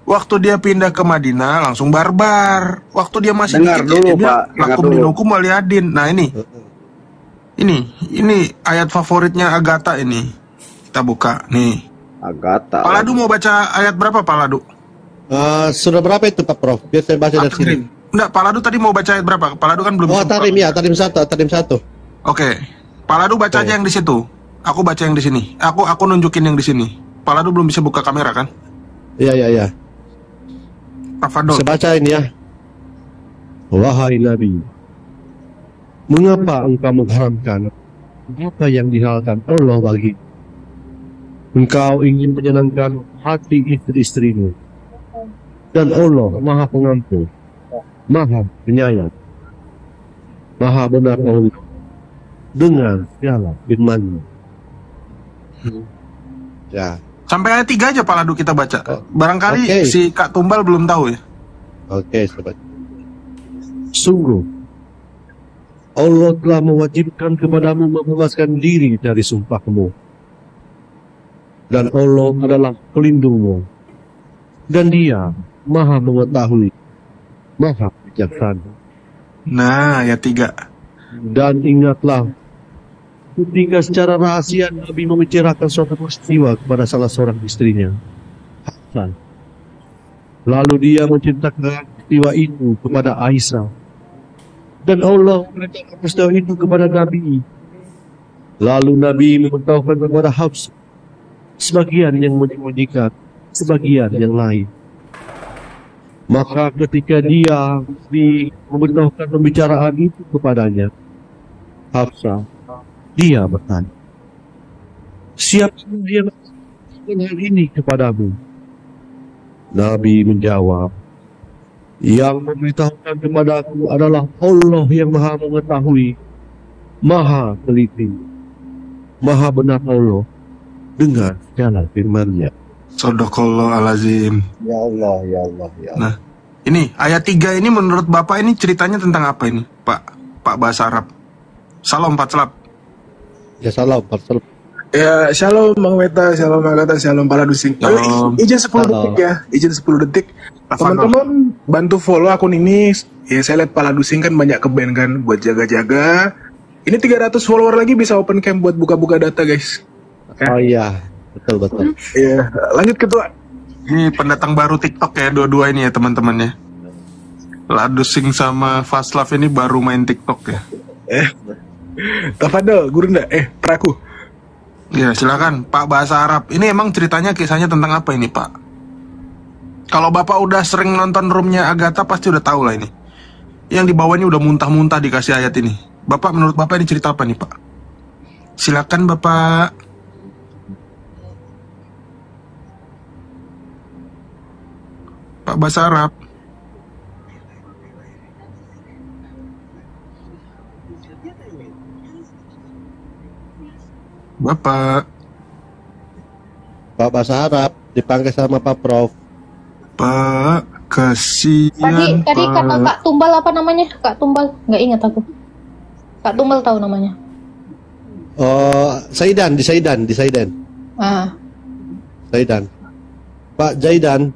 [SPEAKER 3] waktu dia pindah ke Madinah langsung barbar. Waktu dia masih
[SPEAKER 7] Dengar
[SPEAKER 3] dikit,
[SPEAKER 7] dulu,
[SPEAKER 3] dia bilang,
[SPEAKER 7] Pak. Dengar
[SPEAKER 3] lakum
[SPEAKER 7] dulu.
[SPEAKER 3] dinukum waliyadin. Nah ini ayat favoritnya Agatha ini. Kita buka nih.
[SPEAKER 7] Agatha.
[SPEAKER 3] Pak Ladu mau baca ayat berapa Pak Ladu?
[SPEAKER 6] Sudah berapa itu Pak Prof? Biar saya baca dari sini.
[SPEAKER 3] Enggak, Pak Ladu tadi mau baca ayat berapa? Pak Ladu kan belum
[SPEAKER 6] Oh,
[SPEAKER 3] sempat.
[SPEAKER 6] Tarim ya, Tarim satu.
[SPEAKER 3] Oke. Pak Ladu baca aja yang di situ. Aku baca yang di sini. Aku nunjukin yang di sini. Pak Ladu belum bisa buka kamera kan?
[SPEAKER 6] Iya.
[SPEAKER 3] Tafadol.
[SPEAKER 6] Saya baca ini ya. Wahai Nabi, mengapa engkau mengharamkan apa yang dihalalkan Allah bagi? Engkau ingin menyenangkan hati istri-istrimu. Dan Allah Maha Pengampun, Maha Penyayang, Maha Benar Allah dengan segala firman-Nya. Ya.
[SPEAKER 3] Sampai ayat 3 aja Pak Ladu kita baca. Barangkali
[SPEAKER 6] Oke.
[SPEAKER 3] si Kak Tumbal belum tahu ya.
[SPEAKER 6] Oke, sobat. Sungguh, Allah telah mewajibkan kepadamu membebaskan diri dari sumpahmu. Dan Allah adalah pelindungmu. Dan Dia Maha mengetahui, Maha bijaksana.
[SPEAKER 3] Nah, ayat 3.
[SPEAKER 6] Dan ingatlah, ketika secara rahasia Nabi membicarakan suatu peristiwa kepada salah seorang istrinya, Hasan. Lalu dia menceritakan peristiwa itu kepada Aisyah. Dan Allah memberitahukan peristiwa itu kepada Nabi. Lalu Nabi memberitahukan kepada Hafsah. Sebagian yang menyembunyikan, sebagian yang lain. Maka ketika dia memberitahukan pembicaraan itu kepadanya, Hafsah, dia bertanya, siapa yang melakukan hal ini kepadamu? Nabi menjawab, yang memberitahukan kepadaku adalah Allah yang Maha mengetahui, Maha teliti, Maha benar Allah dengan segala firman-Nya.
[SPEAKER 3] Shadaqallahu alazim.
[SPEAKER 6] Ya Allah, ya Allah, ya Allah.
[SPEAKER 3] Nah, ini ayat 3 ini menurut Bapak ini ceritanya tentang apa ini, Pak bahasa Arab? Salam Pak Celap.
[SPEAKER 6] Ya salam, Pak.
[SPEAKER 5] Ya, shalom Bang Meta, shalom Agatha, shalom para dusing.
[SPEAKER 3] Shalom.
[SPEAKER 5] Izin 10 detik ya, izin 10 detik.
[SPEAKER 3] Tafadol.
[SPEAKER 5] Teman-teman bantu follow akun ini. Ya, saya lihat Pala Dusing kan banyak ke band kan buat jaga-jaga. Ini 300 follower lagi bisa open cam buat buka-buka data, guys.
[SPEAKER 6] Oh iya, betul.
[SPEAKER 5] Iya, lanjut ketua.
[SPEAKER 3] Ini pendatang baru TikTok ya dua-dua ini ya teman-teman ya. Ladusing sama Faslav ini baru main TikTok ya.
[SPEAKER 5] Tafadol, Gurunda, Praku.
[SPEAKER 3] Ya silakan Pak bahasa Arab. Ini emang ceritanya kisahnya tentang apa ini Pak? Kalau Bapak udah sering nonton roomnya Agatha pasti udah tahu lah ini. Yang dibawanya udah muntah-muntah dikasih ayat ini. Bapak menurut Bapak ini cerita apa nih Pak? Silakan Bapak. Pak bahasa Arab. Bapak.
[SPEAKER 6] Pak bahasa Arab dipanggil sama Pak Prof.
[SPEAKER 3] Pak, kasihan.
[SPEAKER 2] Tadi
[SPEAKER 3] Pak.
[SPEAKER 2] kata Kak Tumbal apa namanya? Kak Tumbal, nggak ingat aku. Kak Tumbal tahu namanya.
[SPEAKER 6] Oh, Zaidan.
[SPEAKER 2] Ah,
[SPEAKER 6] Zaidan. Pak Zaidan.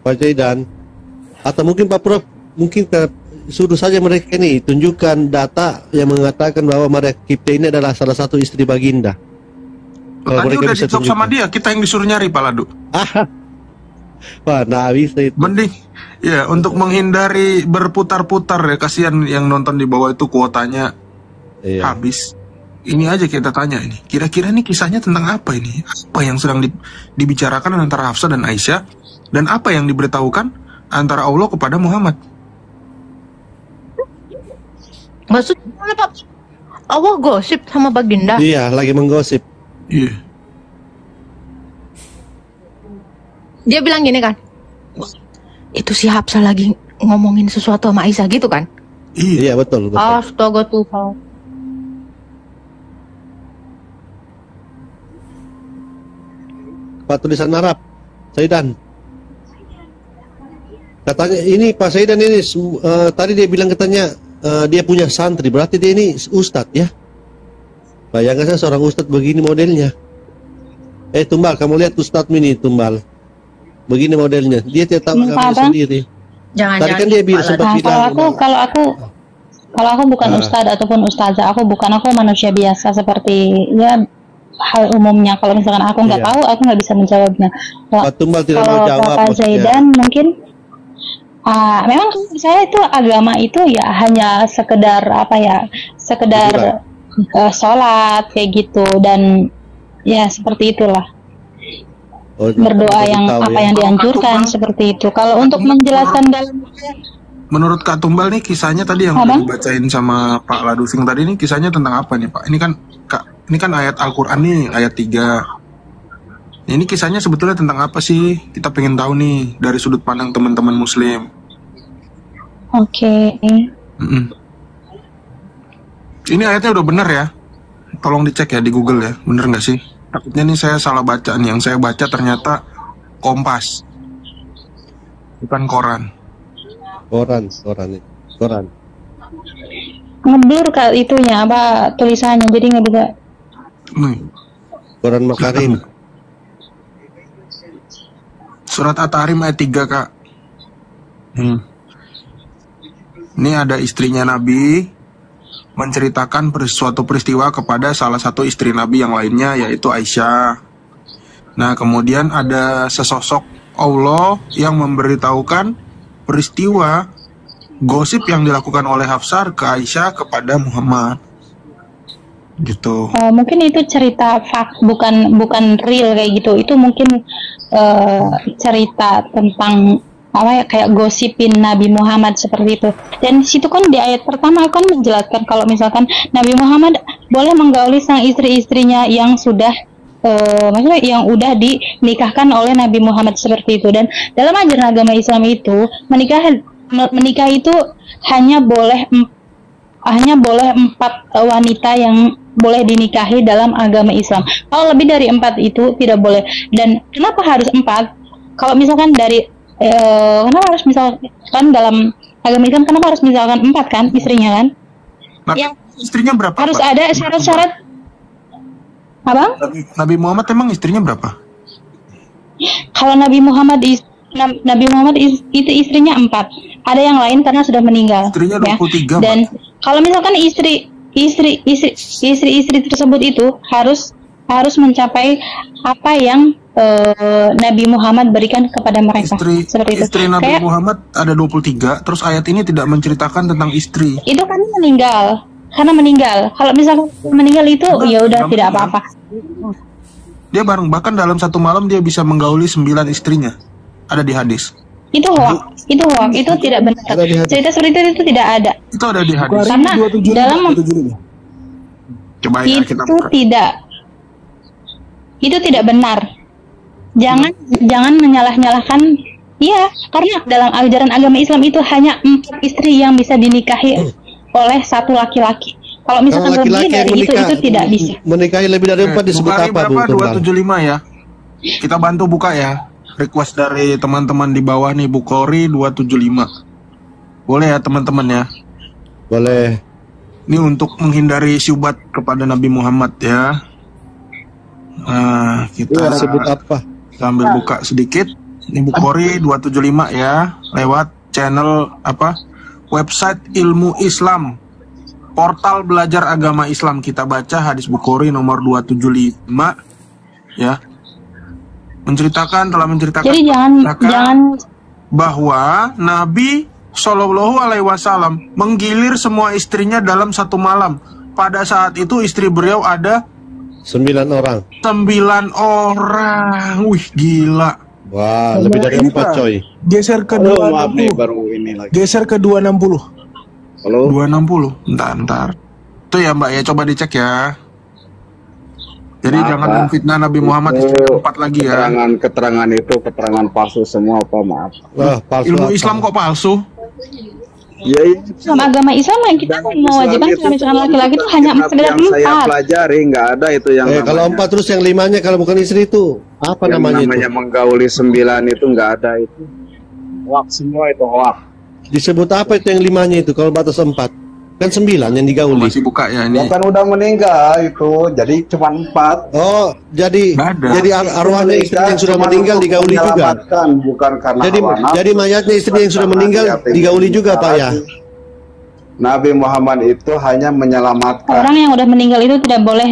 [SPEAKER 6] Pak Zaidan. Atau mungkin Pak Prof, mungkin suruh saja mereka ini tunjukkan data yang mengatakan bahwa Maria Kiptia ini adalah salah satu istri Baginda. Kalau
[SPEAKER 3] Tadi
[SPEAKER 6] mereka
[SPEAKER 3] udah
[SPEAKER 6] bisa
[SPEAKER 3] ditok sama
[SPEAKER 6] tunjukkan.
[SPEAKER 3] dia, kita yang disuruh nyari Pak Ladu.
[SPEAKER 6] Wah, nah bisa itu.
[SPEAKER 3] Mending ya untuk menghindari berputar-putar ya, kasihan yang nonton di bawah itu kuotanya
[SPEAKER 6] Iya.
[SPEAKER 3] habis. Ini aja kita tanya ini. Kira-kira ini kisahnya tentang apa ini? Apa yang sedang dibicarakan antara Hafsah dan Aisyah dan apa yang diberitahukan antara Allah kepada Muhammad?
[SPEAKER 2] maksudnya apa? Allah gosip sama Baginda.
[SPEAKER 6] Iya, lagi menggosip.
[SPEAKER 3] Iya.
[SPEAKER 2] Dia bilang gini kan, itu si Hafsah lagi ngomongin sesuatu sama Aisyah gitu kan?
[SPEAKER 3] Iya.
[SPEAKER 6] Iya, betul.
[SPEAKER 2] Astaga Tuhan.
[SPEAKER 6] Pak tulisan Arab. Saidan. Katanya ini Pak Saidan ini tadi dia bilang katanya dia punya santri, berarti dia ini ustadz ya. Bayangkan saya seorang ustadz begini modelnya. Tumbal, kamu lihat ustadz ini Tumbal. Begini modelnya. Dia tidak tahu agamanya sendiri. Tadi kan dia sempat bilang.
[SPEAKER 4] Kalau aku bukan ustadz ataupun ustazah, aku manusia biasa seperti ya hal umumnya. Kalau misalkan aku nggak tahu, aku nggak bisa menjawabnya.
[SPEAKER 6] Pak Tumbal tidak mau jawab.
[SPEAKER 4] Pak Zaidan mungkin memang saya itu agama itu ya hanya sekedar sekedar sholat kayak gitu, dan ya seperti itulah. Berdoa yang yang dianjurkan seperti itu. Kalau untuk menjelaskan dalam,
[SPEAKER 3] menurut Kak Tumbal nih kisahnya tadi yang udah dibacain sama Pak Ladusing tadi, ini kisahnya tentang apa nih Pak? Ini kan ayat Al-Quran nih, ayat 3. Ini kisahnya sebetulnya tentang apa sih? Kita pengen tahu nih dari sudut pandang teman-teman Muslim.
[SPEAKER 4] Oke.
[SPEAKER 3] Ini ayatnya udah bener ya? Tolong dicek ya di Google ya, bener nggak sih? Takutnya nih saya salah baca nih, yang saya baca ternyata Kompas, bukan koran. Koran.
[SPEAKER 4] Ngeblur kali itunya apa tulisannya, jadi nggak bisa.
[SPEAKER 6] Koran Makarim.
[SPEAKER 3] Surat At-Tahrim ayat 3 Kak. Ini ada istrinya Nabi menceritakan suatu peristiwa kepada salah satu istri Nabi yang lainnya, yaitu Aisyah. Nah, kemudian ada sesosok Allah yang memberitahukan peristiwa gosip yang dilakukan oleh Hafsah ke Aisyah kepada Muhammad. Gitu.
[SPEAKER 4] Mungkin itu cerita bukan real kayak gitu. Itu mungkin cerita tentang kayak gosipin Nabi Muhammad seperti itu. Dan di situ kan di ayat pertama kan menjelaskan kalau misalkan Nabi Muhammad boleh menggauli sang istri-istrinya yang sudah maksudnya yang udah dinikahkan oleh Nabi Muhammad seperti itu. Dan dalam ajaran agama Islam itu menikah itu hanya boleh 4 wanita yang boleh dinikahi dalam agama Islam. Kalau lebih dari 4 itu tidak boleh. Dan kenapa harus 4? Kalau misalkan kenapa harus misalkan dalam agama Islam kenapa harus misalkan 4 kan istrinya kan? Yang
[SPEAKER 3] istrinya berapa?
[SPEAKER 4] Harus ada syarat-syarat. Abang?
[SPEAKER 3] Nabi Muhammad emang istrinya berapa?
[SPEAKER 4] Kalau Nabi Muhammad itu istrinya 4. Ada yang lain karena sudah meninggal.
[SPEAKER 3] Istrinya 23.
[SPEAKER 4] Dan kalau misalkan istri tersebut itu harus mencapai apa yang Nabi Muhammad berikan kepada mereka.
[SPEAKER 3] Istri Nabi Muhammad ada 23, terus ayat ini tidak menceritakan tentang istri.
[SPEAKER 4] Itu kan karena meninggal. Kalau misalnya meninggal itu ya udah tidak apa-apa.
[SPEAKER 3] Dia bahkan dalam satu malam dia bisa menggauli 9 istrinya. Ada di hadis.
[SPEAKER 4] Itu hoax, itu tidak benar. Cerita seperti itu tidak ada.
[SPEAKER 3] Itu ada di hadis.
[SPEAKER 4] Karena dalam
[SPEAKER 3] coba ya,
[SPEAKER 4] itu tidak benar. Jangan menyalah-nyalahkan. Iya, karena dalam ajaran agama Islam itu hanya 4 istri yang bisa dinikahi oleh satu laki-laki. Kalau misalkan lebih dari itu tidak bisa.
[SPEAKER 6] Menikahi lebih dari 4 disebut apa, Bu?
[SPEAKER 3] 275 ya. Kita bantu buka ya. Request dari teman-teman di bawah nih, Bukhari 275. Boleh ya teman-teman ya?
[SPEAKER 6] Boleh.
[SPEAKER 3] Ini untuk menghindari syubhat kepada Nabi Muhammad ya. Nah, kita
[SPEAKER 6] sebut apa?
[SPEAKER 3] Sambil buka sedikit. Ini Bukhari 275 ya, lewat channel website Ilmu Islam, portal belajar agama Islam. Kita baca hadis Bukhari nomor 275 ya. Telah menceritakan
[SPEAKER 4] jadi jangan
[SPEAKER 3] bahwa Nabi Shallallahu Alaihi Wasallam menggilir semua istrinya dalam satu malam. Pada saat itu istri beliau ada
[SPEAKER 6] 9 orang.
[SPEAKER 3] 9 orang. Wih, gila.
[SPEAKER 6] Wah, lebih dari 4 coy.
[SPEAKER 5] Geser ke 260. Geser ke 260.
[SPEAKER 7] Halo.
[SPEAKER 3] 260. Ntar. Itu ya Mbak ya, coba dicek ya. Jadi jangan memfitnah Nabi Muhammad istri keempat lagi ya.
[SPEAKER 7] Keterangan itu keterangan palsu semua, Pak, maaf.
[SPEAKER 3] Ilmu Islam kok palsu?
[SPEAKER 7] Ya,
[SPEAKER 4] dalam agama Islam yang kita mewajibkan kalau misalkan laki-laki itu hanya sekedar 4.
[SPEAKER 7] Saya pelajari nggak ada itu yang
[SPEAKER 6] kalau 4 terus yang 5-nya kalau bukan istri itu Apa
[SPEAKER 7] Yang
[SPEAKER 6] namanya itu?
[SPEAKER 7] namanya menggauli 9 itu nggak ada itu. Hoak semua itu hoak.
[SPEAKER 6] Disebut apa itu yang 5-nya itu kalau batas 4? Kan 9 yang digauli.
[SPEAKER 3] Masih buka ya
[SPEAKER 7] Ya
[SPEAKER 3] ini.
[SPEAKER 7] kan udah meninggal itu, jadi cuma 4.
[SPEAKER 6] Oh, jadi
[SPEAKER 3] Nggak ada.
[SPEAKER 6] jadi arwahnya istri yang sudah
[SPEAKER 7] Cuma
[SPEAKER 6] meninggal
[SPEAKER 7] untuk
[SPEAKER 6] digauli juga.
[SPEAKER 7] menyelamatkan, bukan karena
[SPEAKER 6] Jadi
[SPEAKER 7] hawa nafsu,
[SPEAKER 6] jadi mayatnya istri yang sudah
[SPEAKER 7] bukan
[SPEAKER 6] meninggal
[SPEAKER 7] karena hati
[SPEAKER 6] digauli
[SPEAKER 7] yang
[SPEAKER 6] juga, Pak ya.
[SPEAKER 7] Nabi Muhammad itu hanya menyelamatkan.
[SPEAKER 4] Orang yang udah meninggal itu tidak boleh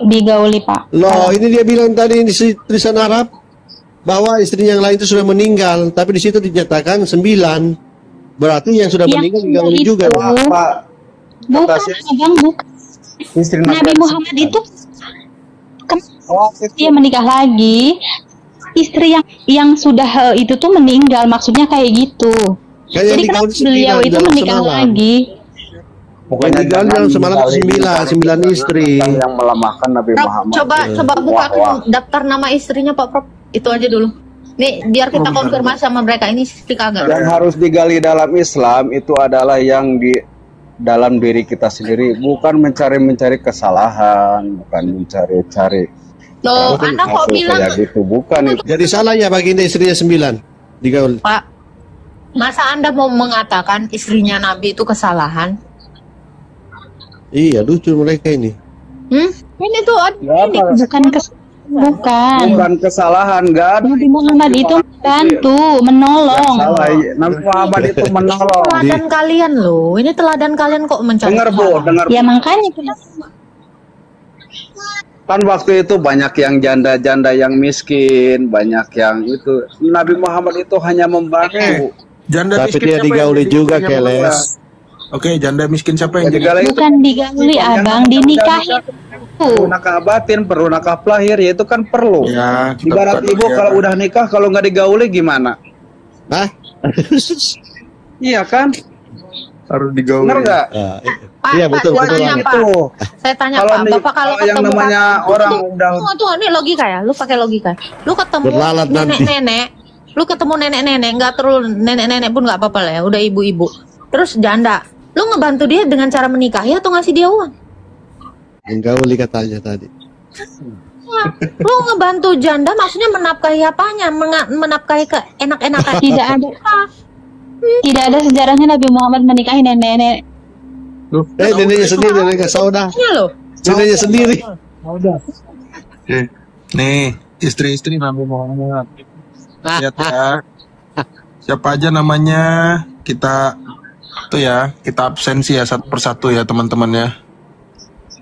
[SPEAKER 4] digauli, Pak.
[SPEAKER 6] Loh, ini dia bilang tadi di tulisan Arab bahwa istri yang lain itu sudah meninggal, tapi di situ dinyatakan 9. Berarti yang sudah
[SPEAKER 4] Yang
[SPEAKER 6] meninggal digauli
[SPEAKER 4] itu-
[SPEAKER 6] juga.
[SPEAKER 7] Apa?
[SPEAKER 4] Bukan,
[SPEAKER 7] Kata
[SPEAKER 4] Abang, bukan.
[SPEAKER 7] Istri
[SPEAKER 4] Nabi Muhammad itu kan
[SPEAKER 7] Oh, itu.
[SPEAKER 4] dia menikah lagi, istri yang sudah itu tuh meninggal, maksudnya kayak gitu.
[SPEAKER 6] Kayak yang
[SPEAKER 4] Jadi kenapa
[SPEAKER 6] digauli
[SPEAKER 4] beliau
[SPEAKER 6] 9
[SPEAKER 4] itu
[SPEAKER 6] dalam
[SPEAKER 4] menikah
[SPEAKER 6] semalam.
[SPEAKER 4] lagi?
[SPEAKER 7] Pokoknya
[SPEAKER 6] Yang digauli dalam semalam
[SPEAKER 7] jangan
[SPEAKER 6] 9 istri.
[SPEAKER 7] yang melemahkan Nabi
[SPEAKER 8] Prof,
[SPEAKER 7] Muhammad.
[SPEAKER 8] coba buka
[SPEAKER 7] Wah, wah.
[SPEAKER 8] daftar nama istrinya Pak Prof. Itu aja dulu. Nih, biar kita konfirmasi sama mereka ini istri kagak.
[SPEAKER 7] Yang harus digali dalam Islam itu adalah yang di dalam diri kita sendiri, bukan mencari kesalahan, bukan mencari-cari
[SPEAKER 8] Loh, Anda kok
[SPEAKER 7] hasil
[SPEAKER 8] bilang
[SPEAKER 7] kayak gitu, bukan itu.
[SPEAKER 6] Jadi salah ya baginda istrinya 9 digauli.
[SPEAKER 8] Pak, masa Anda mau mengatakan istrinya Nabi itu kesalahan?
[SPEAKER 6] Iya, lucu mereka ini.
[SPEAKER 8] Ini tuh ini
[SPEAKER 7] Bukan kesalahan, nggak ada.
[SPEAKER 4] Nabi Muhammad itu membantu, menolong.
[SPEAKER 7] Salah, Nabi Muhammad itu menolong.
[SPEAKER 8] teladan kalian loh. Ini teladan kalian kok mencari
[SPEAKER 7] Dengar Bu,
[SPEAKER 8] kesalahan?
[SPEAKER 7] dengar.
[SPEAKER 4] Ya makanya
[SPEAKER 7] Kan waktu itu banyak yang janda-janda yang miskin, banyak yang itu. Nabi Muhammad itu hanya membantu.
[SPEAKER 3] Janda
[SPEAKER 6] Tapi
[SPEAKER 3] miskin
[SPEAKER 6] dia
[SPEAKER 3] siapa yang
[SPEAKER 6] digauli
[SPEAKER 3] jadi
[SPEAKER 6] juga,
[SPEAKER 3] istrinya
[SPEAKER 6] Keles.
[SPEAKER 3] Muhammad? Oke, janda miskin siapa yang
[SPEAKER 7] Jadi
[SPEAKER 3] jadi?
[SPEAKER 7] kalau itu
[SPEAKER 4] bukan digauli, Abang, dinikahi.
[SPEAKER 7] perlu nakah batin, perlu nakah lahir, ya itu kan perlu.
[SPEAKER 3] Ya, kita
[SPEAKER 7] Ibarat
[SPEAKER 3] bukan
[SPEAKER 7] ibu
[SPEAKER 3] ya.
[SPEAKER 7] kalau udah nikah, kalau nggak digauli gimana?
[SPEAKER 6] Hah?
[SPEAKER 7] Iya kan?
[SPEAKER 3] harus digauli.
[SPEAKER 7] Bener nggak?
[SPEAKER 6] Ah,
[SPEAKER 8] Pak,
[SPEAKER 6] iya
[SPEAKER 8] Pak,
[SPEAKER 6] betul
[SPEAKER 8] saya
[SPEAKER 6] betul.
[SPEAKER 8] tanya,
[SPEAKER 6] banget.
[SPEAKER 8] Pak.
[SPEAKER 7] Itu.
[SPEAKER 8] Saya tanya
[SPEAKER 7] Kalau
[SPEAKER 8] Pak,
[SPEAKER 7] nih,
[SPEAKER 8] Bapak kalau
[SPEAKER 7] kalau yang
[SPEAKER 8] ketemu
[SPEAKER 7] namanya orang udah
[SPEAKER 8] tunggu, ini logika ya. Lu pakai logika. Lu ketemu
[SPEAKER 6] Berlalat nanti.
[SPEAKER 8] nenek-nenek, lu ketemu nenek-nenek, nggak terlalu nenek-nenek pun nggak apa-apa lah ya, udah ibu-ibu. Terus janda, lu ngebantu dia dengan cara menikahi atau ngasih dia uang?
[SPEAKER 6] Menggauli katanya tadi.
[SPEAKER 8] Lu ngebantu janda maksudnya menafkahi apanya? Menafkahi ke enak-enakan.
[SPEAKER 4] Tidak ada. Tidak ada sejarahnya Nabi Muhammad menikahi nenek-nenek.
[SPEAKER 6] Neneknya sendiri, neneknya saudah.
[SPEAKER 8] Iya loh.
[SPEAKER 6] Neneknya sendiri.
[SPEAKER 3] Oke. Nih, istri-istri Nabi Muhammad. Lihat ya. Siapa aja namanya, kita tuh ya, kita absensi ya satu persatu ya teman-teman ya.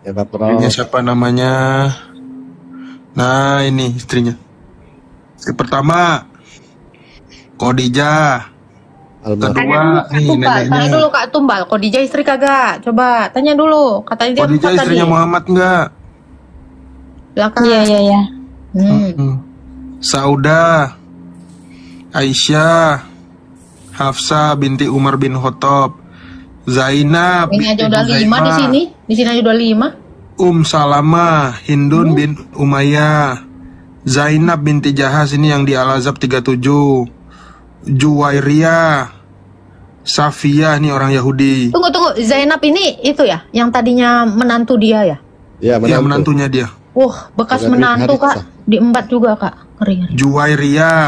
[SPEAKER 6] Ya Pak Prof.
[SPEAKER 3] Ini siapa namanya? Nah, ini istrinya. Istri pertama Khadijah.
[SPEAKER 6] Almarhum.
[SPEAKER 3] Kedua, nih
[SPEAKER 8] Tumbal, tanya
[SPEAKER 3] neneknya.
[SPEAKER 8] dulu Kak Tumbal, Khadijah istri kagak? Coba tanya dulu. Katanya dia
[SPEAKER 3] Khadijah
[SPEAKER 8] empat
[SPEAKER 3] istrinya
[SPEAKER 8] tadi.
[SPEAKER 3] Muhammad enggak?
[SPEAKER 8] Belakang.
[SPEAKER 4] Iya, iya, iya.
[SPEAKER 3] Saudah, Aisyah, Hafsah binti Umar bin Khattab, Zainab,
[SPEAKER 8] Ini aja udah
[SPEAKER 3] binti
[SPEAKER 8] 5 di
[SPEAKER 3] Huzaifah,
[SPEAKER 8] sini. Di sini aja udah 5.
[SPEAKER 3] Salamah, Hindun bin Umayyah, Zainab binti Jahaz ini yang di Al-Azab 37, Juwairiyah, Safiyah nih orang Yahudi.
[SPEAKER 8] Tunggu. Zainab ini itu ya, yang tadinya menantu dia ya?
[SPEAKER 6] Ya,
[SPEAKER 3] Ya,
[SPEAKER 6] menantu.
[SPEAKER 3] menantunya dia.
[SPEAKER 8] Wah, bekas
[SPEAKER 6] Ada
[SPEAKER 8] menantu
[SPEAKER 6] Haritha.
[SPEAKER 8] Kak. Diembat juga Kak. Ngeri.
[SPEAKER 3] Juwairiyah,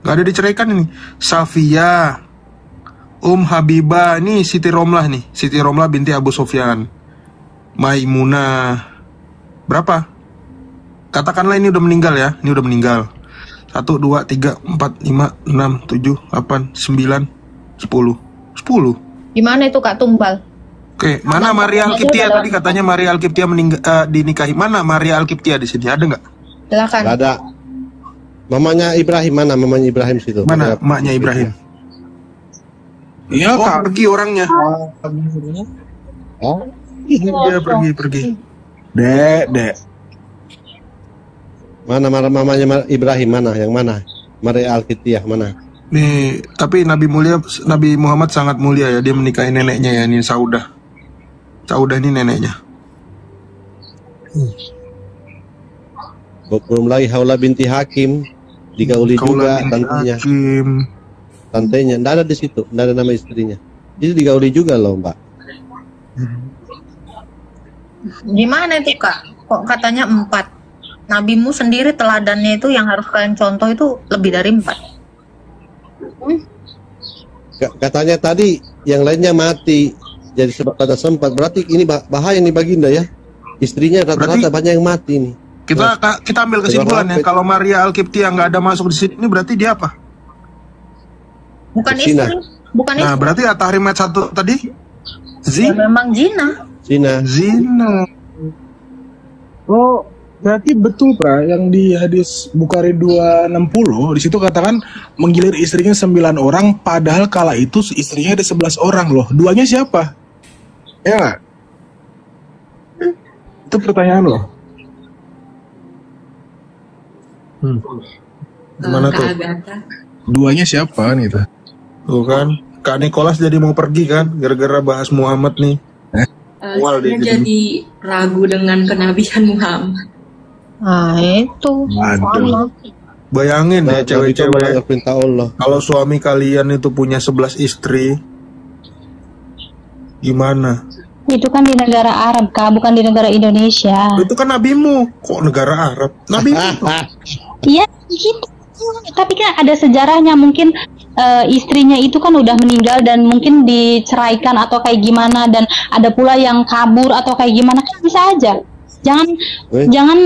[SPEAKER 3] gak ada diceraikan ini. Safiyah, Habibah, ini Siti Romlah nih, Siti Romlah binti Abu Sufyan. Maimunah, berapa? Katakanlah ini udah meninggal ya, ini udah meninggal. 1, 2, 3, 4, 5, 6, 7, 8, 9, 10. 10.
[SPEAKER 8] Gimana itu Kak Tumbal?
[SPEAKER 3] Oke, mana Maria Al-Qibtiyah tadi katanya Maria Al-Qibtiyah dinikahi. Mana Maria Al-Qibtiyah di sini? Ada nggak?
[SPEAKER 8] Silakan.
[SPEAKER 6] Gak ada. Mamanya Ibrahim mana? Mamanya Ibrahim situ.
[SPEAKER 3] Mana
[SPEAKER 6] Ada.
[SPEAKER 3] emaknya Ibrahim?
[SPEAKER 5] Iya
[SPEAKER 3] Oh,
[SPEAKER 5] kak.
[SPEAKER 3] pergi orangnya.
[SPEAKER 6] Oh,
[SPEAKER 3] Dia pergi.
[SPEAKER 5] Dek.
[SPEAKER 6] mana mamanya Ibrahim mana? Yang mana? Maria Al-Qibtiyah mana?
[SPEAKER 3] Nih, tapi Nabi Muhammad sangat mulia ya. Dia menikahi neneknya ya, ini Saudah. Saudah ini neneknya.
[SPEAKER 6] Belum lagi Haula binti Hakim digauli juga
[SPEAKER 3] Kaulah binti
[SPEAKER 6] tantenya.
[SPEAKER 3] Hakim.
[SPEAKER 6] Tantenya, nggak ada di situ, nggak ada nama istrinya. Itu digauli juga loh, Mbak.
[SPEAKER 8] Gimana itu Kak? Kok katanya 4? Nabimu sendiri teladannya itu yang harus kalian contoh itu lebih dari 4.
[SPEAKER 6] Katanya tadi yang lainnya mati, jadi pada sempat. Berarti ini bahaya nih Baginda ya. Istrinya rata-rata banyak yang mati nih.
[SPEAKER 3] Kita ambil kesimpulan ya, kalau Maria Alkiptia nggak ada masuk di sini, berarti dia apa?
[SPEAKER 8] Bukan
[SPEAKER 6] Zina.
[SPEAKER 8] istri, bukan
[SPEAKER 3] Nah,
[SPEAKER 8] istri.
[SPEAKER 3] berarti At-Tahrim ayat 1 tadi
[SPEAKER 8] Ya, memang zina.
[SPEAKER 3] Zina.
[SPEAKER 5] Oh, berarti betul Pra yang di hadis Bukhari 260 di situ katakan menggilir istrinya 9 orang padahal kala itu istrinya ada 11 orang loh. Duanya siapa? Ya nggak? Itu pertanyaan loh.
[SPEAKER 3] Gimana tuh?
[SPEAKER 5] Duanya siapa nih tuh?
[SPEAKER 3] Tuh kan, Kak Nikolas jadi mau pergi kan, gara-gara bahas Muhammad nih.
[SPEAKER 9] Saya jadi ragu dengan kenabian Muhammad.
[SPEAKER 8] Nah, itu.
[SPEAKER 5] Waduh.
[SPEAKER 3] Bayangin ya cewek-cewek,
[SPEAKER 6] perintah Allah.
[SPEAKER 3] kalau suami kalian itu punya 11 istri, gimana?
[SPEAKER 4] Itu kan di negara Arab, Kak, bukan di negara Indonesia.
[SPEAKER 3] Itu kan nabimu, kok negara Arab? Nabimu.
[SPEAKER 4] Iya, gitu. Tapi kan ada sejarahnya, mungkin istrinya itu kan udah meninggal dan mungkin diceraikan atau kayak gimana, dan ada pula yang kabur atau kayak gimana, kan bisa aja. Jangan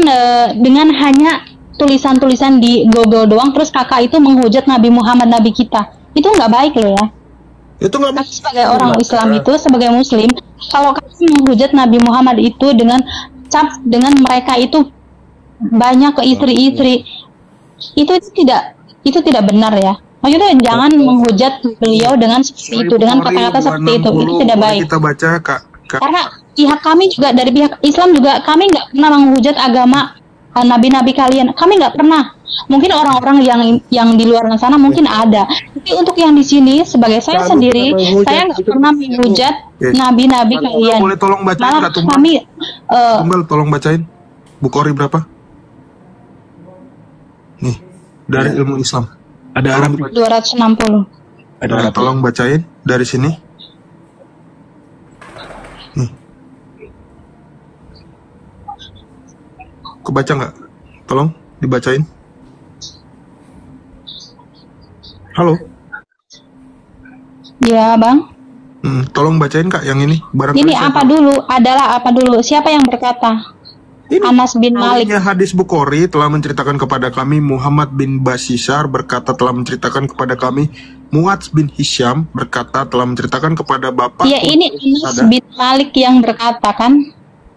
[SPEAKER 4] dengan hanya tulisan-tulisan di Google doang terus kakak itu menghujat Nabi Muhammad, nabi kita. Itu nggak baik loh ya.
[SPEAKER 3] Itu nggak baik.
[SPEAKER 4] Sebagai orang Islam itu, sebagai Muslim, kalau kalian menghujat Nabi Muhammad itu dengan cap dengan mereka itu banyak ke istri-istri, itu tidak benar ya. Maksudnya jangan menghujat beliau dengan seperti itu, dengan kata-kata seperti itu tidak baik.
[SPEAKER 3] Kita baca Kak.
[SPEAKER 4] Karena pihak kami juga, dari pihak Islam juga, kami nggak pernah menghujat agama nabi-nabi kalian. Kami nggak pernah. Mungkin orang-orang yang di luar sana mungkin ada. Tapi untuk yang di sini, sebagai saya sendiri, saya nggak pernah menghujat nabi-nabi kalian.
[SPEAKER 3] Boleh tolong bacain
[SPEAKER 4] Malah
[SPEAKER 3] Kak Tumbal?
[SPEAKER 4] kami
[SPEAKER 3] Tumbal, tolong bacain Bukhari berapa? Nih, dari ilmu Islam.
[SPEAKER 5] Ada Arab
[SPEAKER 4] 260.
[SPEAKER 3] Nah, tolong bacain dari sini. Nih. Kebaca nggak? Tolong dibacain. Halo.
[SPEAKER 4] Ya, Bang.
[SPEAKER 3] Tolong bacain Kak yang ini.
[SPEAKER 4] Ini apa dulu? Adalah apa dulu? Siapa yang berkata? Anas bin Malik.
[SPEAKER 3] Hadis Bukhari telah menceritakan kepada kami Muhammad bin Basisar berkata telah menceritakan kepada kami Mu'adz bin Hisham berkata telah menceritakan kepada bapak.
[SPEAKER 4] Ya, ini Anas bin Malik yang berkata kan?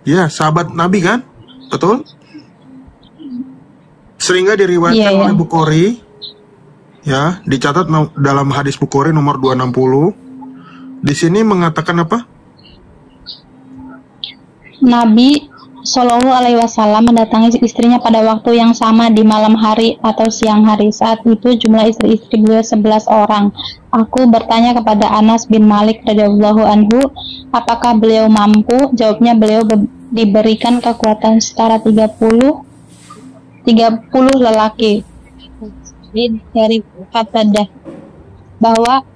[SPEAKER 3] Ya, sahabat Nabi kan? Betul? Sehingga diriwayatkan oleh Bukhari. Ya, dicatat dalam hadis Bukhari nomor 260. Di sini mengatakan apa?
[SPEAKER 4] Nabi Shallallahu Alaihi Wasallam mendatangi istrinya pada waktu yang sama di malam hari atau siang hari. Saat itu jumlah istri-istri beliau 11 orang. Aku bertanya kepada Anas bin Malik radhiyallahu anhu, apakah beliau mampu? Jawabnya, beliau diberikan kekuatan setara 30 lelaki. Dari kata bahwa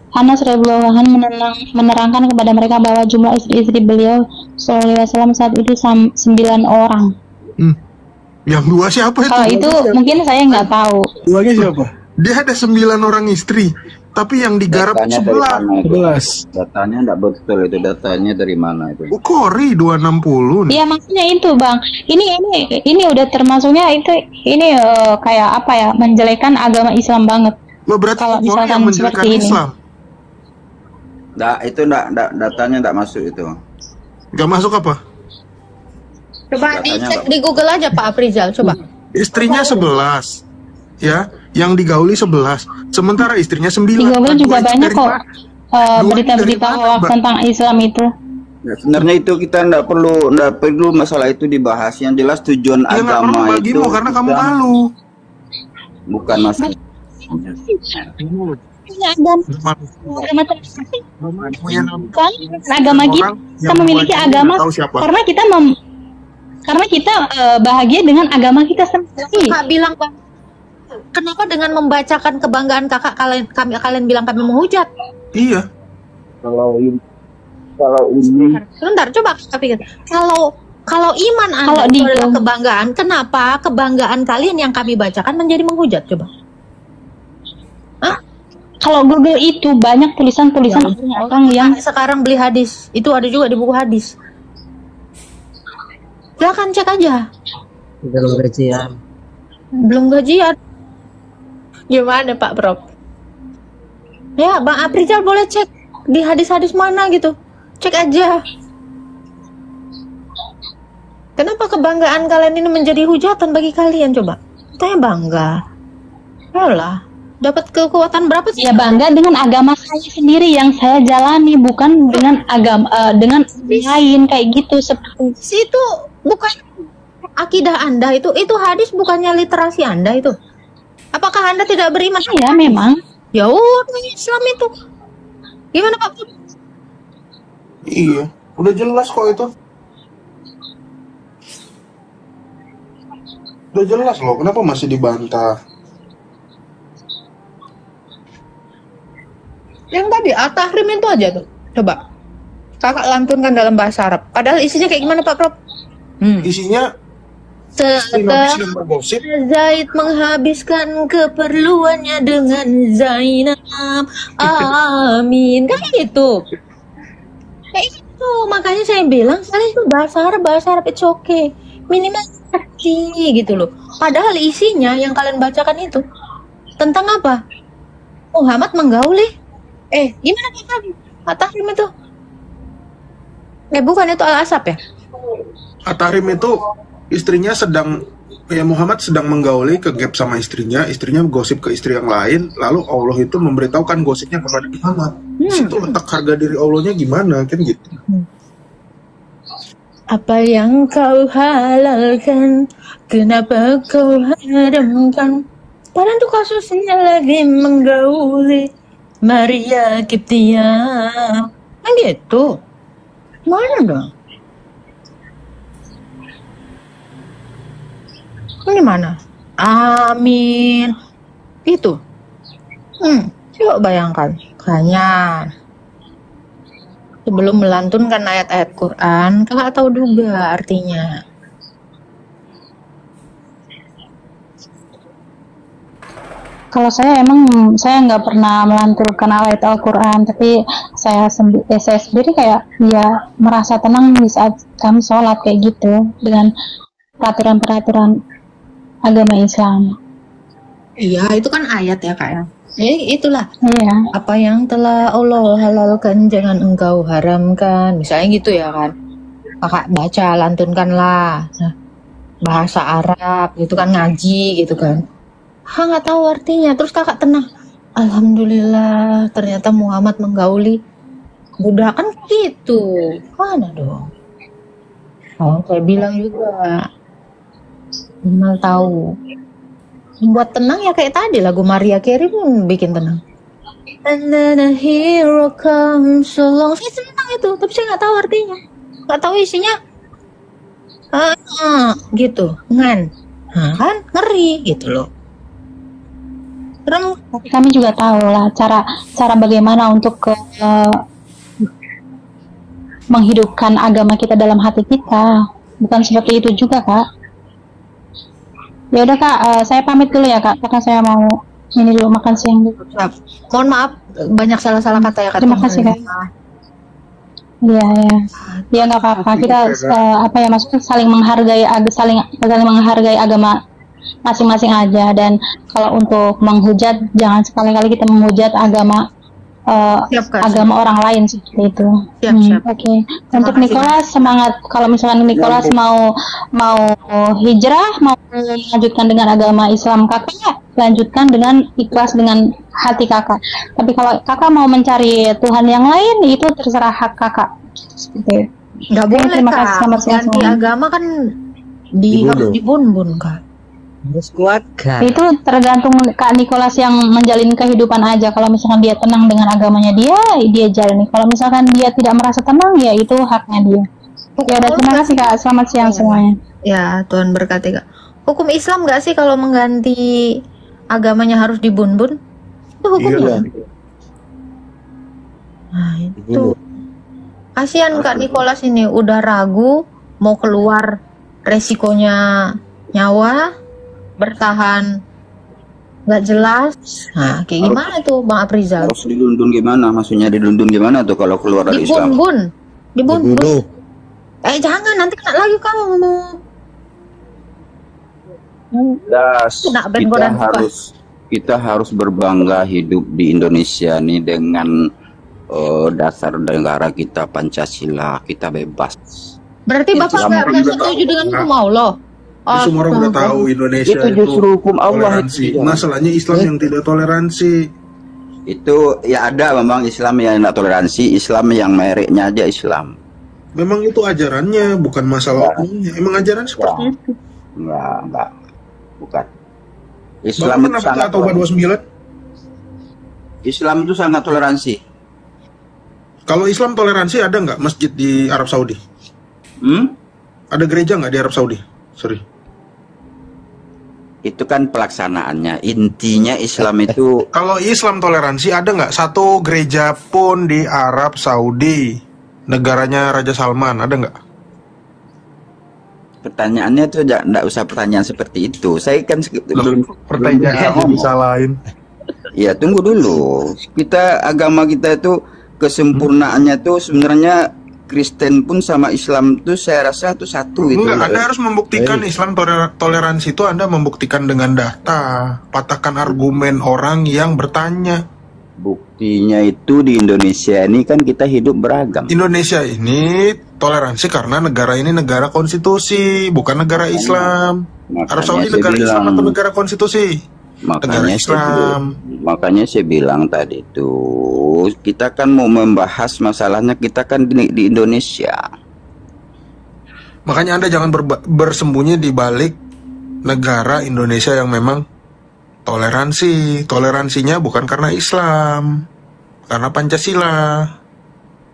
[SPEAKER 4] Anas radhiyallahu anhu menerangkan kepada mereka bahwa jumlah istri-istri beliau sallallahu alaihi wasallam saat itu 9 orang.
[SPEAKER 3] Yang dua siapa itu?
[SPEAKER 4] Kalau itu mungkin saya nggak tahu.
[SPEAKER 5] Duanya siapa?
[SPEAKER 3] Dia ada 9 orang istri, tapi yang digarap 11.
[SPEAKER 7] Datanya enggak betul itu, datanya dari mana itu?
[SPEAKER 3] Bukhari 260 nih.
[SPEAKER 4] Iya, maksudnya itu Bang. Ini udah termasuknya ini kayak apa ya? Menjelekan agama Islam banget.
[SPEAKER 3] Berarti
[SPEAKER 4] kalau misalkan seperti ini.
[SPEAKER 3] Islam.
[SPEAKER 7] Itu datanya enggak masuk itu.
[SPEAKER 3] Enggak masuk apa?
[SPEAKER 8] Coba dicek di Google aja Pak Aprizal, coba.
[SPEAKER 3] Istrinya 11. Ya, yang digauli 11. Sementara istrinya 9.
[SPEAKER 4] Di Google juga banyak kok berita-berita hoax tentang Islam itu.
[SPEAKER 7] Ya, sebenarnya itu kita enggak perlu masalah itu dibahas. Yang jelas tujuan agama itu
[SPEAKER 3] karena kamu malu.
[SPEAKER 7] Bukan masalah.
[SPEAKER 4] Agama kita memiliki agama karena kita bahagia dengan agama kita sendiri.
[SPEAKER 8] Kak bilang Bang, kenapa dengan membacakan kebanggaan kakak kalian bilang kami menghujat?
[SPEAKER 3] Iya.
[SPEAKER 7] Kalau ini
[SPEAKER 8] Sebentar, coba pikir. Kalau iman
[SPEAKER 4] Kalau
[SPEAKER 8] Anda
[SPEAKER 4] di
[SPEAKER 8] itu adalah kebanggaan, kenapa kebanggaan kalian yang kami bacakan menjadi menghujat coba? Hah?
[SPEAKER 4] kalau Google itu banyak tulisan-tulisan orang yang
[SPEAKER 8] Sekarang beli hadis, itu ada juga di buku hadis. Silahkan cek aja.
[SPEAKER 10] Belum gajian.
[SPEAKER 8] Belum gajian. Gimana Pak Prof? Ya, Bang Aprizal boleh cek di hadis-hadis mana gitu. Cek aja. Kenapa kebanggaan kalian ini menjadi hujatan bagi kalian coba? Saya bangga. Yalah, dapat kekuatan berapa sih?
[SPEAKER 4] ya bangga dengan agama saya sendiri yang saya jalani, bukan dengan agama dengan lain kayak gitu seperti
[SPEAKER 8] Itu bukan akidah Anda itu hadis bukannya literasi Anda itu. Apakah Anda tidak beriman?
[SPEAKER 4] ya memang.
[SPEAKER 8] Ya udah Islam itu. Gimana Pak?
[SPEAKER 3] Iya, udah jelas kok itu. Udah jelas loh, kenapa masih dibantah?
[SPEAKER 8] Yang tadi At-Tahrim itu aja tuh. Coba. Kakak lantunkan dalam bahasa Arab. Padahal isinya kayak gimana Pak Prof?
[SPEAKER 3] Isinya istri Nabi sedang bergosip.
[SPEAKER 8] Zaid menghabiskan keperluannya dengan Zainab. Amin. Kayak gitu. Kayak gitu. Makanya saya bilang, kalian itu bahasa Arab it's okay. Minimal ngerti gitu loh. Padahal isinya yang kalian bacakan itu tentang apa? Muhammad menggauli. Gimana Pak? At-Tahrim itu? Bukan itu Al-Asap ya?
[SPEAKER 3] At-Tahrim itu istrinya Muhammad sedang menggauli ke gap sama istrinya gosip ke istri yang lain, lalu Allah itu memberitahukan gosipnya kepada Muhammad. Di situ letak harga diri Allahnya gimana kan gitu.
[SPEAKER 8] Apa yang kau halalkan, kenapa kau haramkan? Padahal tuh kasusnya lagi menggauli Maria Kiptia. Kan gitu. Mana dong? Ini mana? Amin. Itu. Coba bayangkan. Kayaknya sebelum melantunkan ayat-ayat Quran, kakak tahu juga artinya.
[SPEAKER 4] Kalau saya nggak pernah melanturkan ayat Al-Quran, tapi saya sendiri kayak ya merasa tenang di saat kami sholat kayak gitu dengan peraturan-peraturan agama Islam.
[SPEAKER 8] Iya, itu kan ayat ya kak ya. Itulah.
[SPEAKER 4] Iya.
[SPEAKER 8] Apa yang telah Allah halalkan jangan engkau haramkan. Misalnya gitu ya kan. Kakak baca, lantunkanlah. Nah, bahasa Arab gitu kan, ngaji gitu kan. Nggak tahu artinya. Terus kakak tenang. Alhamdulillah, ternyata Muhammad menggauli budak kan gitu. Mana dong? Saya bilang juga. Minimal tahu. Buat tenang ya kayak tadi lagu Maria Carey pun bikin tenang. And then a hero comes along. Saya senang itu, tapi saya nggak tahu artinya. Nggak tahu isinya. Gitu. Kan ngeri gitu loh.
[SPEAKER 4] Kami juga tahu lah cara bagaimana untuk menghidupkan agama kita dalam hati kita. Bukan seperti itu juga kak. Ya udah kak, saya pamit dulu ya kak, karena saya mau ini dulu makan siang dulu.
[SPEAKER 8] Mohon maaf banyak salah-salah kata ya kak.
[SPEAKER 4] Terima kasih kak. Iya nggak apa-apa. Kita maksudnya saling menghargai agama masing-masing aja. Dan kalau untuk menghujat, jangan sekali-kali kita menghujat agama agama orang lain seperti itu. Oke. Untuk Nicholas semangat. Kalau misalkan Nicholas mau hijrah, mau melanjutkan dengan agama Islam kakak, lanjutkan dengan ikhlas dengan hati kakak. Tapi kalau kakak mau mencari Tuhan yang lain, itu terserah hak kakak. Seperti itu.
[SPEAKER 8] Nggak boleh
[SPEAKER 4] terima kasih,
[SPEAKER 8] kak.
[SPEAKER 4] selamat siang
[SPEAKER 8] Ganti
[SPEAKER 4] semua.
[SPEAKER 8] agama kan harus dibun-bun kak.
[SPEAKER 10] Harus kuat kak.
[SPEAKER 4] Itu tergantung Kak Nicholas yang menjalin kehidupan aja. Kalau misalkan dia tenang dengan agamanya dia jalani. Kalau misalkan dia tidak merasa tenang, ya itu haknya dia. Ya udah, terima kasih kak. Selamat siang semuanya.
[SPEAKER 8] Ya Tuhan berkati kak. Hukum Islam nggak sih kalau mengganti agamanya harus dibun-bun? Itu hukumnya. Nah itu. Kasihan Kak Nicholas ini udah ragu, mau keluar resikonya nyawa, bertahan nggak jelas. Nah, kayak gimana tuh Bang Aprizal?
[SPEAKER 11] Harus dilundun gimana? Maksudnya dilundun gimana tuh kalau keluar dari Islam?
[SPEAKER 8] Dibun. Jangan, nanti kena lagi kamu.
[SPEAKER 11] Kita harus berbangga hidup di Indonesia nih dengan dasar negara kita Pancasila, kita bebas.
[SPEAKER 8] Berarti Bapak nggak setuju dengan hukum Allah?
[SPEAKER 3] Semua orang udah tahu Indonesia
[SPEAKER 11] itu justru hukum Allah.
[SPEAKER 3] Toleransi. Masalahnya Islam yang tidak toleransi.
[SPEAKER 11] Itu ya ada memang Islam yang tidak toleransi, Islam yang mereknya aja Islam.
[SPEAKER 3] Memang itu ajarannya, bukan masalah hukumnya. Emang ajaran seperti itu.
[SPEAKER 11] Enggak. Bukan. Islam
[SPEAKER 3] Bapak kenapa nggak Taubah 29?
[SPEAKER 11] Islam itu sangat toleransi.
[SPEAKER 3] Kalau Islam toleransi ada nggak masjid di Arab Saudi? Ada gereja nggak di Arab Saudi? Sorry.
[SPEAKER 11] Itu kan pelaksanaannya. Intinya Islam itu.
[SPEAKER 3] Kalau Islam toleransi ada nggak satu gereja pun di Arab Saudi, negaranya Raja Salman, ada nggak?
[SPEAKER 11] Pertanyaannya tuh enggak usah pertanyaan seperti itu. Saya kan
[SPEAKER 3] pertanyaan bisa lain.
[SPEAKER 11] Ya tunggu dulu. Agama kita itu kesempurnaannya tuh sebenarnya Kristen pun sama Islam tuh saya rasa itu satu gitu.
[SPEAKER 3] Enggak, Anda harus membuktikan Islam toleransi itu Anda membuktikan dengan data. Patahkan argumen orang yang bertanya.
[SPEAKER 11] Buktinya itu di Indonesia ini kan kita hidup beragam.
[SPEAKER 3] Indonesia ini toleransi karena negara ini negara konstitusi, bukan negara Islam. Arab Saudi negara Islam atau negara konstitusi?
[SPEAKER 11] Makanya saya bilang tadi tuh kita kan mau membahas masalahnya kita kan di Indonesia.
[SPEAKER 3] Makanya Anda jangan bersembunyi di balik negara Indonesia yang memang toleransi. Toleransinya bukan karena Islam, karena Pancasila.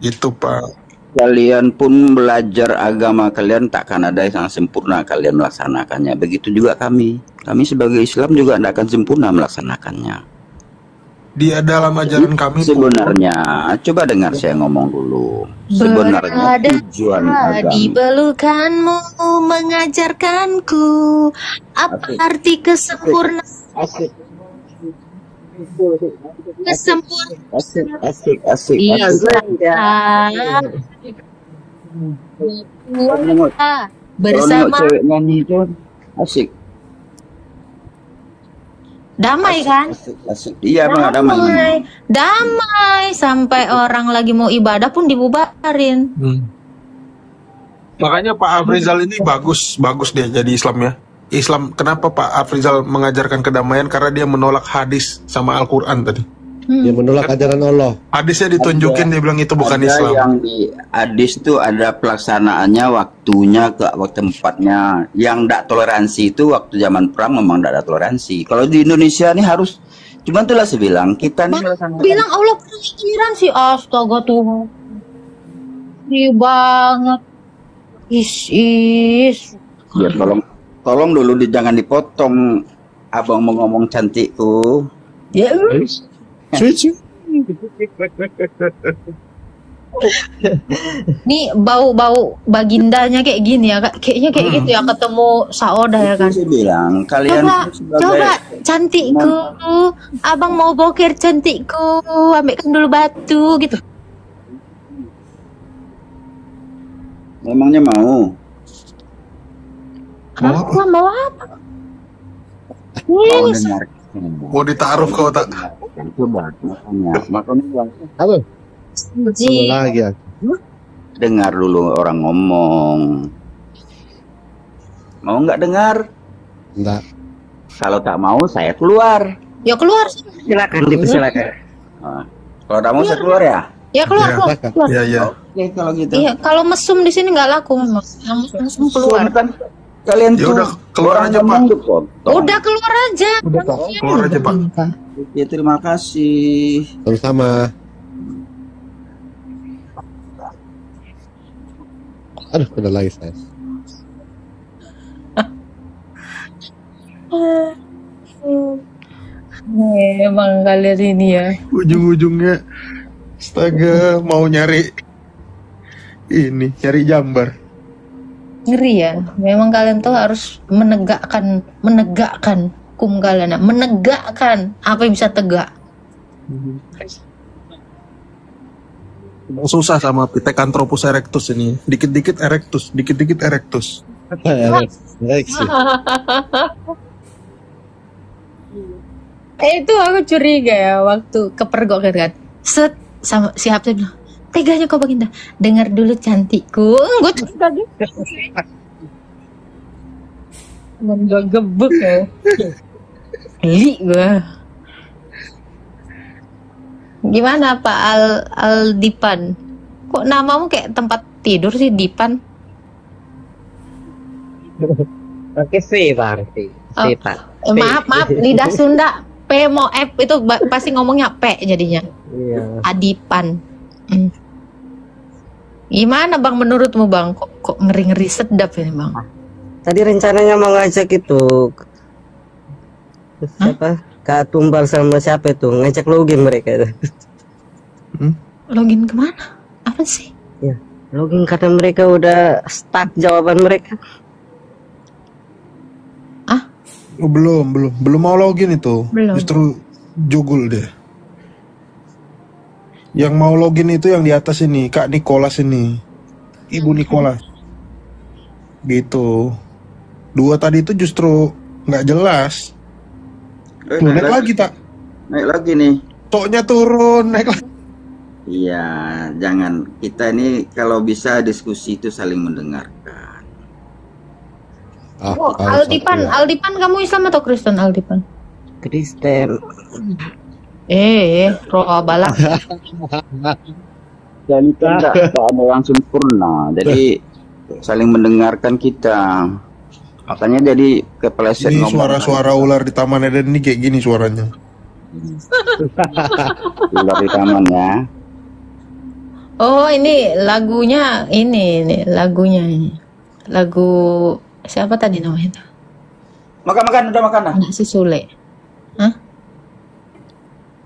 [SPEAKER 3] Gitu Pak.
[SPEAKER 11] Kalian pun belajar agama kalian takkan ada yang sempurna kalian melaksanakannya. Begitu juga kami. Kami sebagai Islam juga tidak akan sempurna melaksanakannya.
[SPEAKER 3] Di dalam ajaran kami
[SPEAKER 11] sebenarnya, coba dengar saya ngomong dulu. Sebenarnya tujuan agama
[SPEAKER 2] di pelukanmu mengajarkanku apa arti kesempurnaan.
[SPEAKER 11] Asik.
[SPEAKER 2] Iya, bersama
[SPEAKER 11] cewek nyanyi itu asik.
[SPEAKER 2] Damai kan?
[SPEAKER 11] Asik. Iya,
[SPEAKER 2] damai sampai orang lagi mau ibadah pun dibubarin.
[SPEAKER 3] Makanya Pak Afrizal ini bagus dia jadi Islam ya. Islam, kenapa Pak Afrizal mengajarkan kedamaian? Karena dia menolak hadis sama Al-Quran tadi.
[SPEAKER 6] Dia menolak ajaran Allah.
[SPEAKER 3] Hadisnya ditunjukin, dia bilang itu bukan Islam.
[SPEAKER 11] Yang di hadis itu ada pelaksanaannya, waktunya, ke tempatnya. Yang tidak toleransi itu waktu zaman perang memang tidak ada toleransi. Kalau di Indonesia ini harus, cuman itulah saya bilang kita nih
[SPEAKER 2] bilang Allah pikiran sih, astaga Tuhan. Iya banget.
[SPEAKER 11] Ya tolong dulu jangan dipotong. Abang mau ngomong cantikku.
[SPEAKER 2] Ya. Nih bau bagindanya kayak gini ya, kayaknya kayak gitu ya ketemu Saoda ya kan.
[SPEAKER 11] Saya bilang kalian
[SPEAKER 2] coba cantikku, abang mau boker cantikku, ambilkan dulu batu gitu.
[SPEAKER 11] Memangnya mau?
[SPEAKER 2] Mau apa?
[SPEAKER 3] Mau ditaruh kau tak?
[SPEAKER 11] Coba makanya
[SPEAKER 6] apa?
[SPEAKER 11] Lagi ya. Dengar dulu orang ngomong. Mau nggak dengar?
[SPEAKER 6] Enggak.
[SPEAKER 11] Kalau tak mau saya keluar.
[SPEAKER 2] Ya keluar.
[SPEAKER 11] Silakan dipersilakan. Kalau tak mau saya keluar ya.
[SPEAKER 2] Ya keluar.
[SPEAKER 3] Iya.
[SPEAKER 11] Oke kalau gitu.
[SPEAKER 2] Iya kalau mesum di sini nggak laku memang. Mesum keluar.
[SPEAKER 11] Kalian
[SPEAKER 3] ya udah keluar aja Pak.
[SPEAKER 2] Udah keluar aja.
[SPEAKER 3] Keluar aja Pak.
[SPEAKER 11] Ya terima kasih.
[SPEAKER 6] Sama-sama. Aduh, udah lagi saya.
[SPEAKER 2] Emang kalian ini ya.
[SPEAKER 3] Ujung-ujungnya, astaga, mau nyari jambar.
[SPEAKER 8] Ngeri ya. Memang kalian tuh harus menegakkan hukum kalian. Menegakkan apa yang bisa tegak.
[SPEAKER 3] Susah sama Pithecanthropus erectus ini. Dikit-dikit erectus, dikit-dikit erectus.
[SPEAKER 8] Itu aku curiga ya waktu kepergok kan. Set sama siapa tuh bilang, teganya kau Baginda. Dengar dulu cantikku. Gue curiga gitu. Dan gue gebuk ya. Geli gue. Gimana Pak Aldipan? Kok namamu kayak tempat tidur sih, Dipan?
[SPEAKER 10] Oke sih Pak. Pak.
[SPEAKER 8] Maaf, lidah Sunda. P mau F itu pasti ngomongnya P jadinya.
[SPEAKER 10] Iya.
[SPEAKER 8] Adipan. Gimana Bang menurutmu Bang? Kok ngeri-ngeri sedap ini Bang?
[SPEAKER 10] Tadi rencananya mau ngajak itu siapa? Kak Tumbal sama siapa itu ngajak login mereka itu.
[SPEAKER 8] Login kemana? Apa sih?
[SPEAKER 10] Ya, login karena mereka udah stuck jawaban mereka.
[SPEAKER 3] Oh, belum mau login itu.
[SPEAKER 8] Belum.
[SPEAKER 3] Justru jugul deh. Yang mau login itu yang di atas ini, Kak Nicholas ini, Ibu Nicholas. Gitu. Dua tadi itu justru nggak jelas. Naik lagi tak?
[SPEAKER 11] Naik lagi nih.
[SPEAKER 3] Toknya turun, naik lagi.
[SPEAKER 11] Iya, jangan. Kita ini kalau bisa diskusi itu saling mendengarkan.
[SPEAKER 8] Oh, Aldipan kamu Islam atau Kristen Aldipan?
[SPEAKER 10] Kristen.
[SPEAKER 8] Roh balak.
[SPEAKER 11] Dan itu tidak ada yang sempurna. Jadi saling mendengarkan kita. Makanya jadi kepeleset
[SPEAKER 3] Ini
[SPEAKER 11] ngomong.
[SPEAKER 3] suara-suara ular di Taman Eden ini kayak gini suaranya.
[SPEAKER 11] Ular di taman ya.
[SPEAKER 8] Oh, ini lagunya ini lagunya ini. Lagu siapa tadi namanya?
[SPEAKER 11] Makan udah makan dah.
[SPEAKER 8] Anak si Sule. Hah?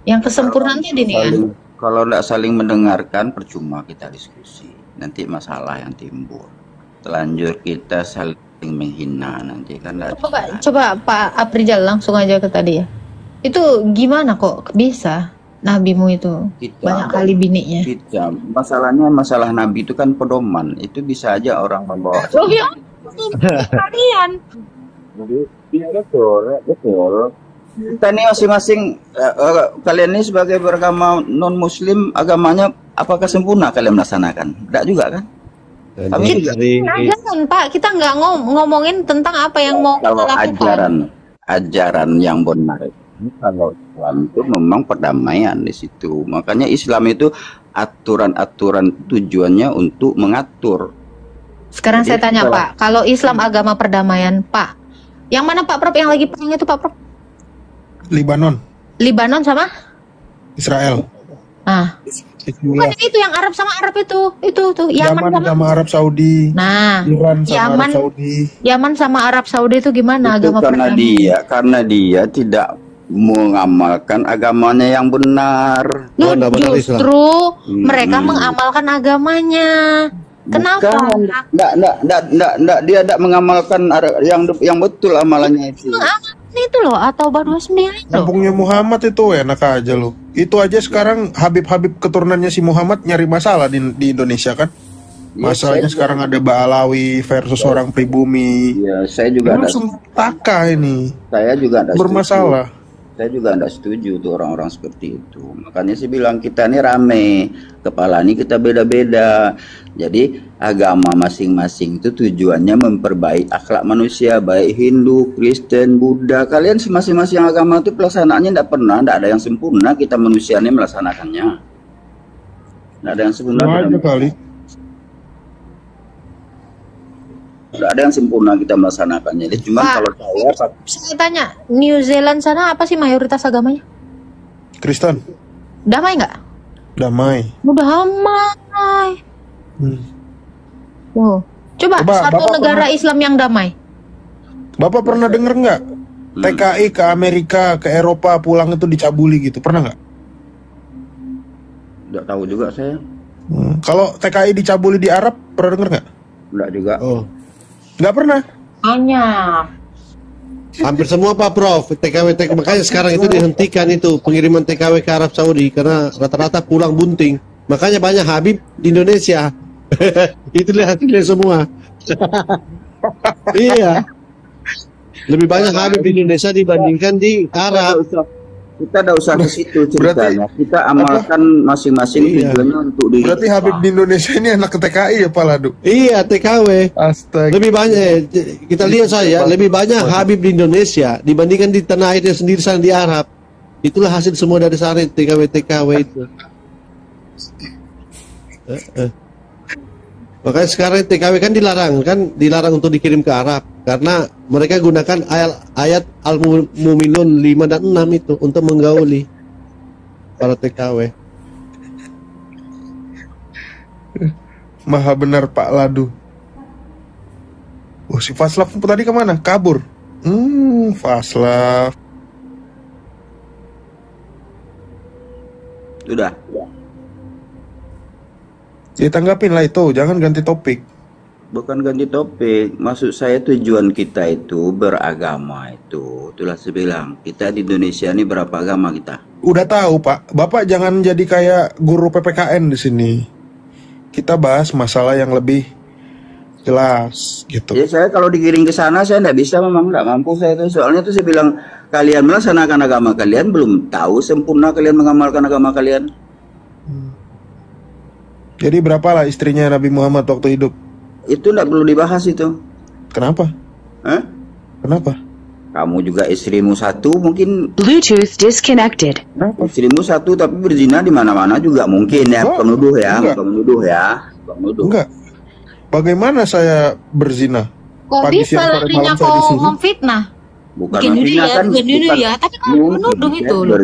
[SPEAKER 8] Yang kesempurnaan tadi nih kan?
[SPEAKER 11] Kalau tidak saling mendengarkan percuma kita diskusi. Nanti masalah yang timbul. Terlanjur kita saling menghina nanti kan.
[SPEAKER 8] Coba Pak Aprijal langsung aja ke tadi ya. Itu gimana kok bisa nabimu itu banyak kali biniknya?
[SPEAKER 11] Masalahnya masalah nabi itu kan pedoman. Itu bisa aja orang membawa.
[SPEAKER 8] Oh ya, kalian.
[SPEAKER 11] Iya betul. Kita ini masing-masing kalian ini sebagai beragama non muslim, agamanya apakah sempurna kalian melaksanakan? Tidak juga kan? Kami juga.
[SPEAKER 8] Jangan Pak, kita nggak ngomongin tentang apa yang mau kita
[SPEAKER 11] Kalau
[SPEAKER 8] lakukan.
[SPEAKER 11] ajaran yang benar kalau Islam itu memang perdamaian di situ. Makanya Islam itu aturan-aturan tujuannya untuk mengatur.
[SPEAKER 8] Sekarang saya tanya Pak, kalau Islam agama perdamaian Pak, yang mana Pak Prof yang lagi perang itu Pak Prof? Libanon sama?
[SPEAKER 3] Israel.
[SPEAKER 8] Nah, bukan itu yang Arab sama Arab itu tuh Yaman
[SPEAKER 3] sama Arab Saudi.
[SPEAKER 8] Nah,
[SPEAKER 3] Iran sama
[SPEAKER 8] Yaman,
[SPEAKER 3] Arab Saudi.
[SPEAKER 8] Yaman sama Arab Saudi itu gimana
[SPEAKER 11] Itu
[SPEAKER 8] agama
[SPEAKER 11] karena dia tidak mengamalkan agamanya yang benar.
[SPEAKER 8] Justru mereka mengamalkan agamanya. Kenapa?
[SPEAKER 11] Enggak, dia tidak mengamalkan yang betul amalannya itu.
[SPEAKER 8] Itu loh, atau Bah 29 loh.
[SPEAKER 3] Kampungnya Muhammad itu enak aja loh. Itu aja sekarang Habib keturunannya si Muhammad nyari masalah di Indonesia kan. Masalahnya sekarang ada Ba'alawi versus orang pribumi.
[SPEAKER 11] Ya, saya juga ada.
[SPEAKER 3] Taka ini.
[SPEAKER 11] Saya juga ada
[SPEAKER 3] bermasalah.
[SPEAKER 11] Saya juga tidak setuju tuh orang-orang seperti itu. Makanya saya bilang kita ini rame, kepala ini kita beda-beda. Jadi agama masing-masing itu tujuannya memperbaiki akhlak manusia, baik Hindu, Kristen, Buddha. Kalian masing-masing agama itu pelaksanaannya tidak ada yang sempurna. Kita manusia ini melaksanakannya. Tidak ada yang sempurna. Tidak ada yang sempurna kita melaksanakannya. Jadi cuma kalau
[SPEAKER 8] saya tanya, New Zealand sana apa sih mayoritas agamanya?
[SPEAKER 3] Kristen.
[SPEAKER 8] Damai nggak?
[SPEAKER 3] Damai.
[SPEAKER 8] Damai. Coba satu negara Islam yang damai.
[SPEAKER 3] Bapak pernah denger nggak? TKI ke Amerika, ke Eropa pulang itu dicabuli gitu, pernah nggak?
[SPEAKER 11] Tidak tahu juga saya.
[SPEAKER 3] Kalau TKI dicabuli di Arab, pernah denger nggak?
[SPEAKER 11] Enggak juga.
[SPEAKER 3] Nggak pernah.
[SPEAKER 8] Banyak.
[SPEAKER 6] Hampir semua Pak Prof, TKW, makanya sekarang itu dihentikan itu pengiriman TKW ke Arab Saudi karena rata-rata pulang bunting. Makanya banyak Habib di Indonesia. Itu hasilnya semua. Iya. Lebih banyak Habib di Indonesia dibandingkan di Arab.
[SPEAKER 11] Kita tidak usah ke situ ceritanya. Kita amalkan masing-masing tujuannya untuk diri.
[SPEAKER 3] Berarti Habib di Indonesia ini anak TKI ya Pak Ladu?
[SPEAKER 6] Iya, TKW.
[SPEAKER 3] Astaga.
[SPEAKER 6] Lebih banyak, kita lihat saya, lebih banyak Habib di Indonesia dibandingkan di tanah airnya sendiri sana di Arab. Itulah hasil semua dari sana TKW itu. Makanya sekarang TKW kan dilarang untuk dikirim ke Arab karena mereka gunakan ayat Al-Mu'minun 5 dan 6 itu untuk menggauli para TKW.
[SPEAKER 3] Maha benar Pak Ladu. Oh, si Faslaf tadi kemana? Kabur. Faslaf.
[SPEAKER 11] Sudah.
[SPEAKER 3] Ditanggapin lah itu, jangan ganti topik.
[SPEAKER 11] Bukan ganti topik, maksud saya tujuan kita itu beragama itu. Itulah saya bilang, kita di Indonesia ini berapa agama kita?
[SPEAKER 3] Udah tahu Pak, Bapak jangan jadi kayak guru PPKN di sini. Kita bahas masalah yang lebih jelas gitu.
[SPEAKER 11] Ya saya kalau digiring ke sana saya tidak bisa, memang tidak mampu saya itu. Soalnya itu saya bilang, kalian melaksanakan agama kalian belum tahu sempurna kalian mengamalkan agama kalian.
[SPEAKER 3] Jadi berapa lah istrinya Nabi Muhammad waktu hidup?
[SPEAKER 11] Itu tidak perlu dibahas itu.
[SPEAKER 3] Kenapa?
[SPEAKER 11] Hah?
[SPEAKER 3] Kenapa?
[SPEAKER 11] Kamu juga istrimu satu mungkin.
[SPEAKER 12] Bluetooth disconnected.
[SPEAKER 11] Istrimu satu tapi berzina di mana-mana juga mungkin ya. Penuduh ya, penuduh ya. Penuduh.
[SPEAKER 3] Enggak. Bagaimana saya berzina?
[SPEAKER 8] Kok bisa larinya kau memfitnah?
[SPEAKER 11] Bukan
[SPEAKER 8] memfitnah kan? Bukan ya, tapi kau menuduh itu loh.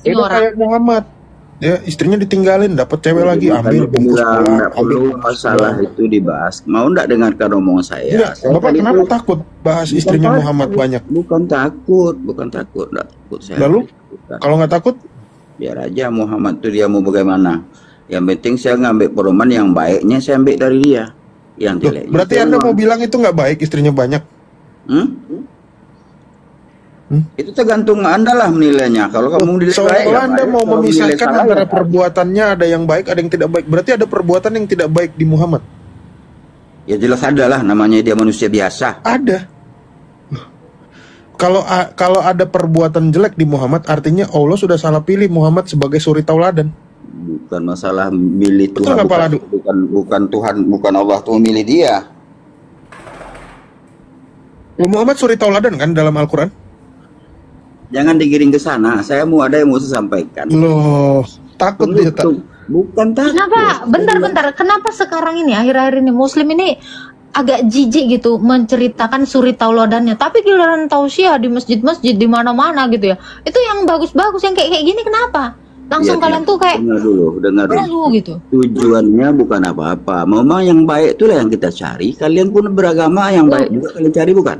[SPEAKER 3] Itu kayak Muhammad. Ya, istrinya ditinggalin, dapat cewek lagi, ambil bungkus pulang,
[SPEAKER 11] ambil masalah itu dibahas. Mau enggak dengarkan omongan saya?
[SPEAKER 3] Enggak, Bapak kenapa takut bahas istrinya Muhammad banyak?
[SPEAKER 11] Bukan takut, enggak takut saya.
[SPEAKER 3] Lalu, kalau nggak takut?
[SPEAKER 11] Biar aja Muhammad tuh dia mau bagaimana. Yang penting saya ngambil pedoman yang baiknya saya ambil dari dia. Yang jeleknya.
[SPEAKER 3] Berarti Anda mau bilang itu nggak baik istrinya banyak?
[SPEAKER 11] Itu tergantung Anda lah menilainya. Kalau kamu menilai baik,
[SPEAKER 3] ya Anda mau memisahkan antara perbuatannya ada yang baik, ada yang tidak baik. Berarti ada perbuatan yang tidak baik di Muhammad.
[SPEAKER 11] Ya jelas ada lah, namanya dia manusia biasa.
[SPEAKER 3] Ada. Kalau ada perbuatan jelek di Muhammad, artinya Allah sudah salah pilih Muhammad sebagai suri tauladan.
[SPEAKER 11] Bukan masalah milih
[SPEAKER 3] Betul
[SPEAKER 11] Tuhan, bukan Tuhan, bukan Allah tuh milih dia.
[SPEAKER 3] Muhammad suri tauladan kan dalam Al-Quran?
[SPEAKER 11] Jangan digiring ke sana. Saya mau ada yang mau saya sampaikan.
[SPEAKER 3] Loh, takut dia
[SPEAKER 11] Bukan takut.
[SPEAKER 8] Kenapa? Bentar. Kenapa sekarang ini akhir-akhir ini Muslim ini agak jijik gitu menceritakan suri tauladannya? Tapi giliran tausiah di masjid-masjid di mana-mana gitu ya. Itu yang bagus-bagus yang kayak gini kenapa? Langsung kalian tuh kayak
[SPEAKER 11] dengar dulu
[SPEAKER 8] gitu.
[SPEAKER 11] Tujuannya bukan apa-apa. Memang yang baik itulah yang kita cari. Kalian pun beragama yang baik juga kalian cari, bukan?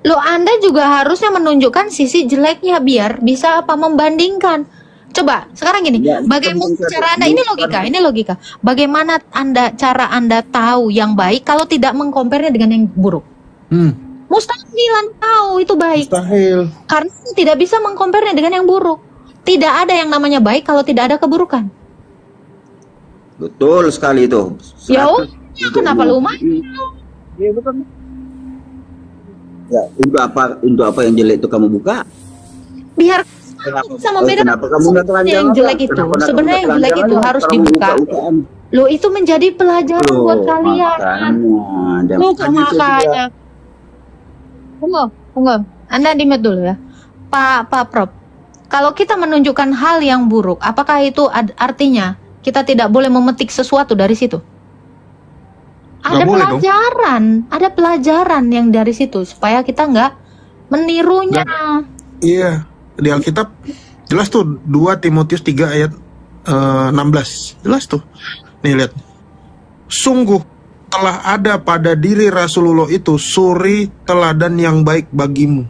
[SPEAKER 8] Lo Anda juga harusnya menunjukkan sisi jeleknya biar bisa membandingkan. Coba sekarang gini, bagaimana cara Anda ini logika. Bagaimana cara Anda tahu yang baik kalau tidak mengkomparnya dengan yang buruk? Mustahil Anda tahu itu baik.
[SPEAKER 3] Mustahil.
[SPEAKER 8] Karena tidak bisa mengkomparnya dengan yang buruk. Tidak ada yang namanya baik kalau tidak ada keburukan.
[SPEAKER 11] Betul sekali itu.
[SPEAKER 8] Ya kenapa lu main?
[SPEAKER 11] Iya betul. Ya, untuk apa yang jelek itu kamu buka?
[SPEAKER 8] Biar bisa membedakan yang jelek itu. Sebenarnya yang jelek itu harus dibuka. Lo itu menjadi pelajaran buat kalian. Lo makanya. Tunggu. Anda di-mute dulu ya. Pak Prof. Kalau kita menunjukkan hal yang buruk, apakah itu artinya kita tidak boleh memetik sesuatu dari situ? Ada pelajaran yang dari situ supaya kita nggak menirunya.
[SPEAKER 3] Iya, di Alkitab jelas tuh 2 Timotius 3 ayat 16. Jelas tuh. Nih lihat. Sungguh telah ada pada diri Rasulullah itu suri teladan yang baik bagimu.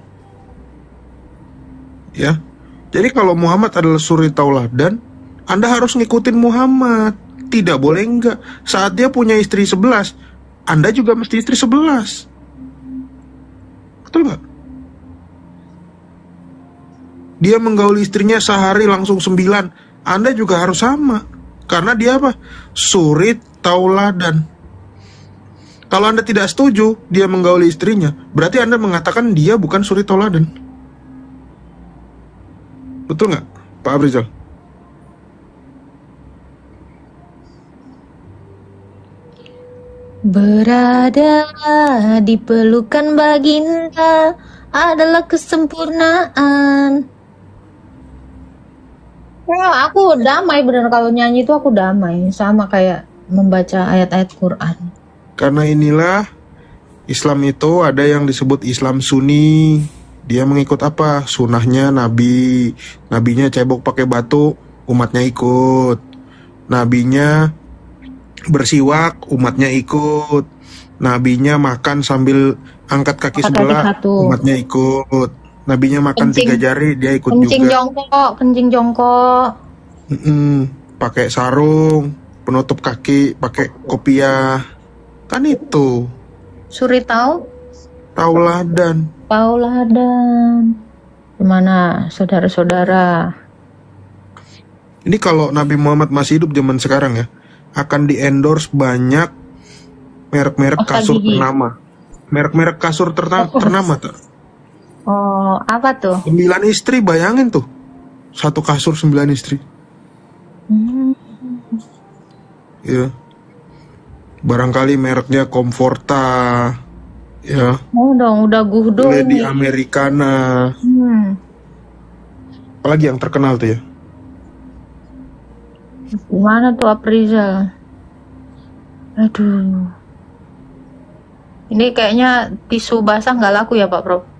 [SPEAKER 3] Ya. Jadi kalau Muhammad adalah suri tauladan, Anda harus ngikutin Muhammad. Tidak boleh enggak. Saat dia punya istri 11, Anda juga mesti istri 11. Betul nggak? Dia menggauli istrinya sehari langsung 9. Anda juga harus sama. Karena dia apa? Suri tauladan. Kalau Anda tidak setuju dia menggauli istrinya, berarti Anda mengatakan dia bukan suri tauladan. Betul nggak, Pak Afrizal?
[SPEAKER 8] Berada di pelukan baginda adalah kesempurnaan. Ya, aku damai bener kalau nyanyi itu aku damai, sama kayak membaca ayat-ayat Quran.
[SPEAKER 3] Karena inilah Islam itu ada yang disebut Islam Sunni. Dia mengikut apa? Sunnahnya Nabi. Nabinya cebok pakai batu, umatnya ikut. Nabinya bersiwak, umatnya ikut. Nabinya makan sambil angkat kaki sebelah, umatnya ikut. Nabinya makan 3 jari, dia ikut juga.
[SPEAKER 8] Kencing jongkok.
[SPEAKER 3] Pakai sarung, penutup kaki, pakai kopiah. Kan itu.
[SPEAKER 8] Suri
[SPEAKER 3] tauladan.
[SPEAKER 8] Gimana saudara-saudara?
[SPEAKER 3] Ini kalau Nabi Muhammad masih hidup zaman sekarang ya, akan di-endorse banyak merek-merek kasur ternama. Merek-merek kasur ternama tuh.
[SPEAKER 8] Oh, apa tuh?
[SPEAKER 3] 9 istri, bayangin tuh. Satu kasur 9 istri. Ya. Barangkali mereknya Comforta. Ya.
[SPEAKER 8] Oh, udah guhdo
[SPEAKER 3] Lady
[SPEAKER 8] ini.
[SPEAKER 3] Americana. Apalagi yang terkenal tuh ya.
[SPEAKER 8] Gimana tuh Afrizal? Aduh. Ini kayaknya tisu basah nggak laku ya Pak Prof?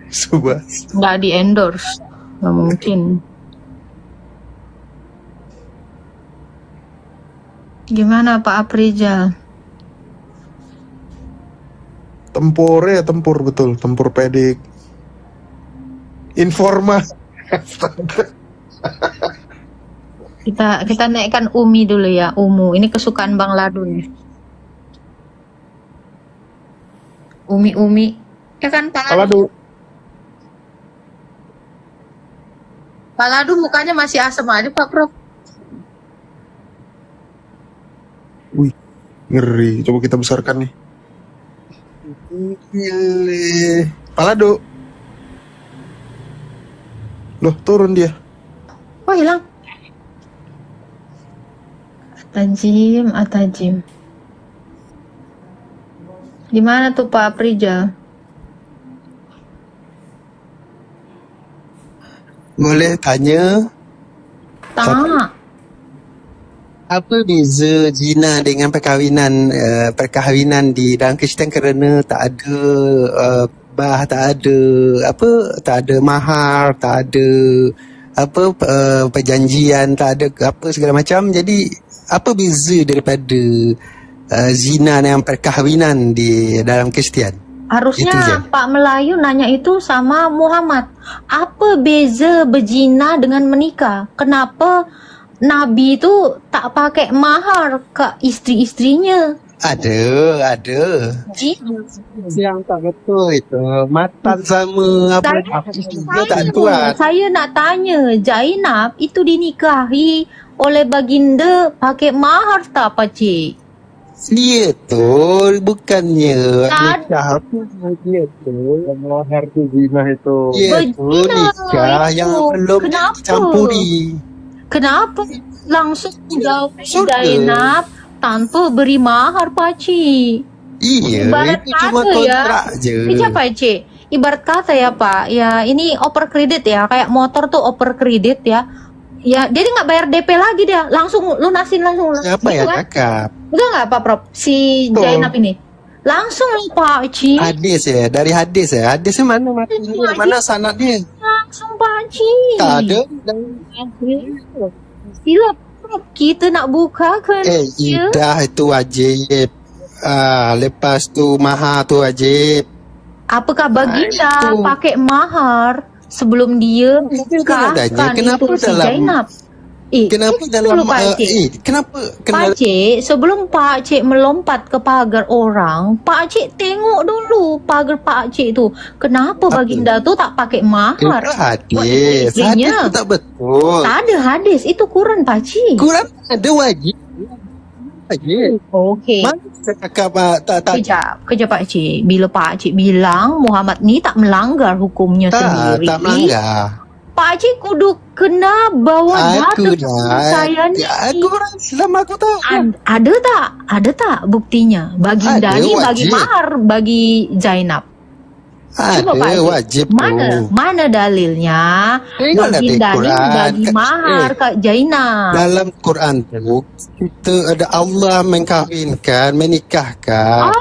[SPEAKER 3] Subas.
[SPEAKER 8] Nggak di endorse, nggak mungkin. Gimana Pak Afrizal?
[SPEAKER 3] Tempur ya, tempur betul, tempur pedik. Informa.
[SPEAKER 8] Kita naikkan Umi dulu ya, Umu. Ini kesukaan Bang Ladun. Umi. Ya kan Pak Ladu? Pak Ladu mukanya masih asem aja Pak Prof.
[SPEAKER 3] Wih, ngeri. Coba kita besarkan nih. Pak Ladu. Loh, turun dia.
[SPEAKER 8] Oh, hilang. Atajim. Di mana tuh Pak Afrizal?
[SPEAKER 13] Boleh tanya?
[SPEAKER 8] Tak.
[SPEAKER 13] Apa beza zina dengan perkahwinan di dalam Kristian, kerana tak ada tak ada mahar, tak ada perjanjian, tak ada apa segala macam. Jadi apa beza daripada zina dengan perkahwinan di dalam Kristian?
[SPEAKER 8] Harusnya Pak Melayu nanya itu sama Muhammad. Apa beza berzina dengan menikah? Kenapa Nabi itu tak pakai mahar ke istri-istrinya?
[SPEAKER 13] Ada. Yang tak betul itu. Matan sama apa juga tak kuat.
[SPEAKER 8] Saya nak tanya, Zainab itu dinikahi oleh baginda pakai mahar tak Pakcik?
[SPEAKER 13] Dia tu bukannya nikah apa dia tu mahar tu zina itu. Dia tu nikah yang belum dicampuri.
[SPEAKER 8] Kenapa langsung jauhi Zainab tanpa beri mahar Pakcik?
[SPEAKER 13] Iya,
[SPEAKER 8] ibarat
[SPEAKER 13] itu cuma
[SPEAKER 8] kata
[SPEAKER 13] kontrak je.
[SPEAKER 8] Ini apa Pakcik? Ibarat kata ya Pak, ya ini oper kredit ya, kayak motor tuh oper kredit ya. Ya, dia nggak bayar DP lagi dia, langsung lunasin langsung.
[SPEAKER 13] Siapa
[SPEAKER 8] gitu
[SPEAKER 13] yang
[SPEAKER 8] kan?
[SPEAKER 13] cakap?
[SPEAKER 8] Enggak nggak Pak Prof? Si Zainab ini langsung Pak Ci.
[SPEAKER 13] Hadis ya, dari hadis ya. Hadisnya mana mana sanadnya?
[SPEAKER 8] Langsung Pak Ci.
[SPEAKER 13] Tak ada.
[SPEAKER 8] Sila Prof, kita nak buka kan?
[SPEAKER 13] Idah itu wajib. Lepas tu mahar tu wajib.
[SPEAKER 8] Apakah baginda pakai mahar sebelum dia nikahkan
[SPEAKER 13] Kenapa
[SPEAKER 8] itu si
[SPEAKER 13] dalam
[SPEAKER 8] Zainab?
[SPEAKER 13] Kenapa dalam
[SPEAKER 8] dulu Pak Cik.
[SPEAKER 13] kenapa
[SPEAKER 8] Pak Cik, sebelum Pak Cik melompat ke pagar orang, Pak Cik tengok dulu pagar Pak Cik tu. Kenapa baginda tu tak pakai mahar?
[SPEAKER 13] Itu hadis. Hadis tu tak betul.
[SPEAKER 8] Tak ada hadis, itu Quran Pak Cik.
[SPEAKER 13] Quran ada wajib.
[SPEAKER 8] Okey.
[SPEAKER 13] Mana saya cakap tak.
[SPEAKER 8] Kejap Pak Cik. Bila Pak Cik bilang Muhammad ni tak melanggar hukumnya sendiri.
[SPEAKER 13] Tak melanggar.
[SPEAKER 8] Pak Cik kudu kena bawa data saya ni.
[SPEAKER 13] Aku orang Islam, aku tahu.
[SPEAKER 8] Ada tak buktinya? Baginda ni bagi mahar bagi Zainab. Cuba Pak Cik,
[SPEAKER 13] wajib
[SPEAKER 8] mana dalilnya baginda ni bagi mahar kat Zainab?
[SPEAKER 13] Dalam Quran tu kita ada Allah mengkahwinkan, menikahkan.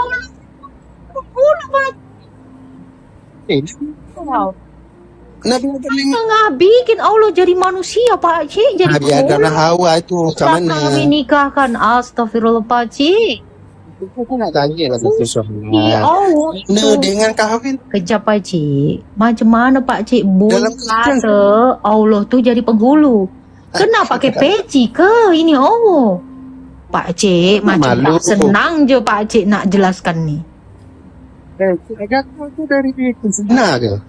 [SPEAKER 8] Nabi bikin Allah jadi manusia Pak Cik, jadi
[SPEAKER 13] Nabi Adam dan Hawa itu macam mana?
[SPEAKER 8] Kami nikahkan, astagfirullah Pak Cik.
[SPEAKER 13] Aku nak tanya lah satu soalan. Dengan kahwin.
[SPEAKER 8] Kejap Pak Cik, macam mana Pak Cik kata Allah tu jadi penghulu? Kena pakai peci ke ini Allah? Pak Cik macam tak senang je Pak Cik nak jelaskan ni.
[SPEAKER 13] Aku dari itu sebenar ke?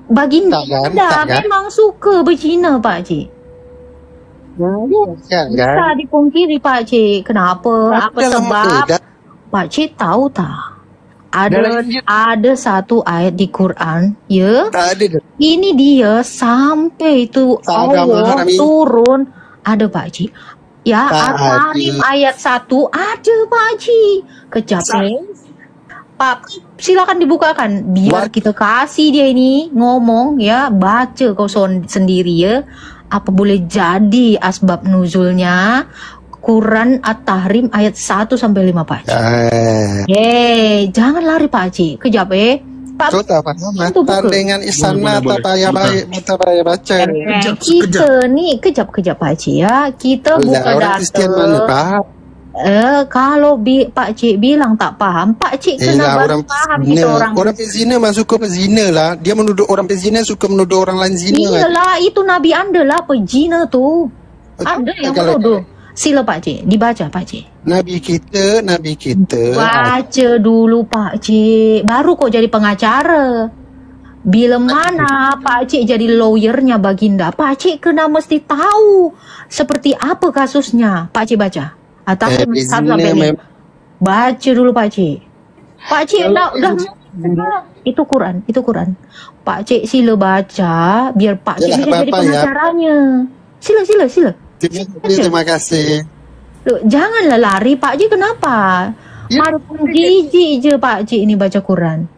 [SPEAKER 8] Baginda memang suka berzina Pak Cik. Tak dipungkiri Pak Cik. Kenapa? Apa sebab? Pak Cik tahu tak? Ada satu ayat di Quran, ya. Ini dia sampai itu Allah turun. Ada Pak Cik. Ya, Al-Karim ayat 1 ada Pak Cik. Kejap Pak, silakan dibukakan biar kita kasih dia ini ngomong ya, baca kau sendiri ya. Apa boleh jadi asbab nuzulnya Quran At-Tahrim ayat 1 sampai 5 Pak Cik. Jangan lari Pak Cik. Kejap Pak.
[SPEAKER 13] Mata dengan istana tak payah baik, mata payah baca.
[SPEAKER 8] Kita ni kejap Pak Cik ya. Kita buka data. Kalau Pak Cik bilang tak faham, Pak Cik kena baru faham kita orang
[SPEAKER 13] pezina suka pezina lah. Dia menuduh orang pezina suka menuduh orang lain zina.
[SPEAKER 8] Iyalah, itu Nabi anda lah pezina tu. Ada yang menuduh. Sila Pak Cik, dibaca Pak Cik. Nabi kita. Baca dulu Pak Cik, baru kok jadi pengacara. Bila mana Pak Cik jadi lawyernya baginda, Pak Cik kena mesti tahu seperti apa kasusnya. Pak Cik baca. Atau baca dulu Pak Cik. Pak Cik udah itu Quran. Pak Cik sila baca biar Pak Cik bisa jadi pengacaranya. Sila.
[SPEAKER 13] Terima kasih.
[SPEAKER 8] Loh, janganlah lari Pak Cik, kenapa? Marupun jijik je Pak Cik ini baca Quran.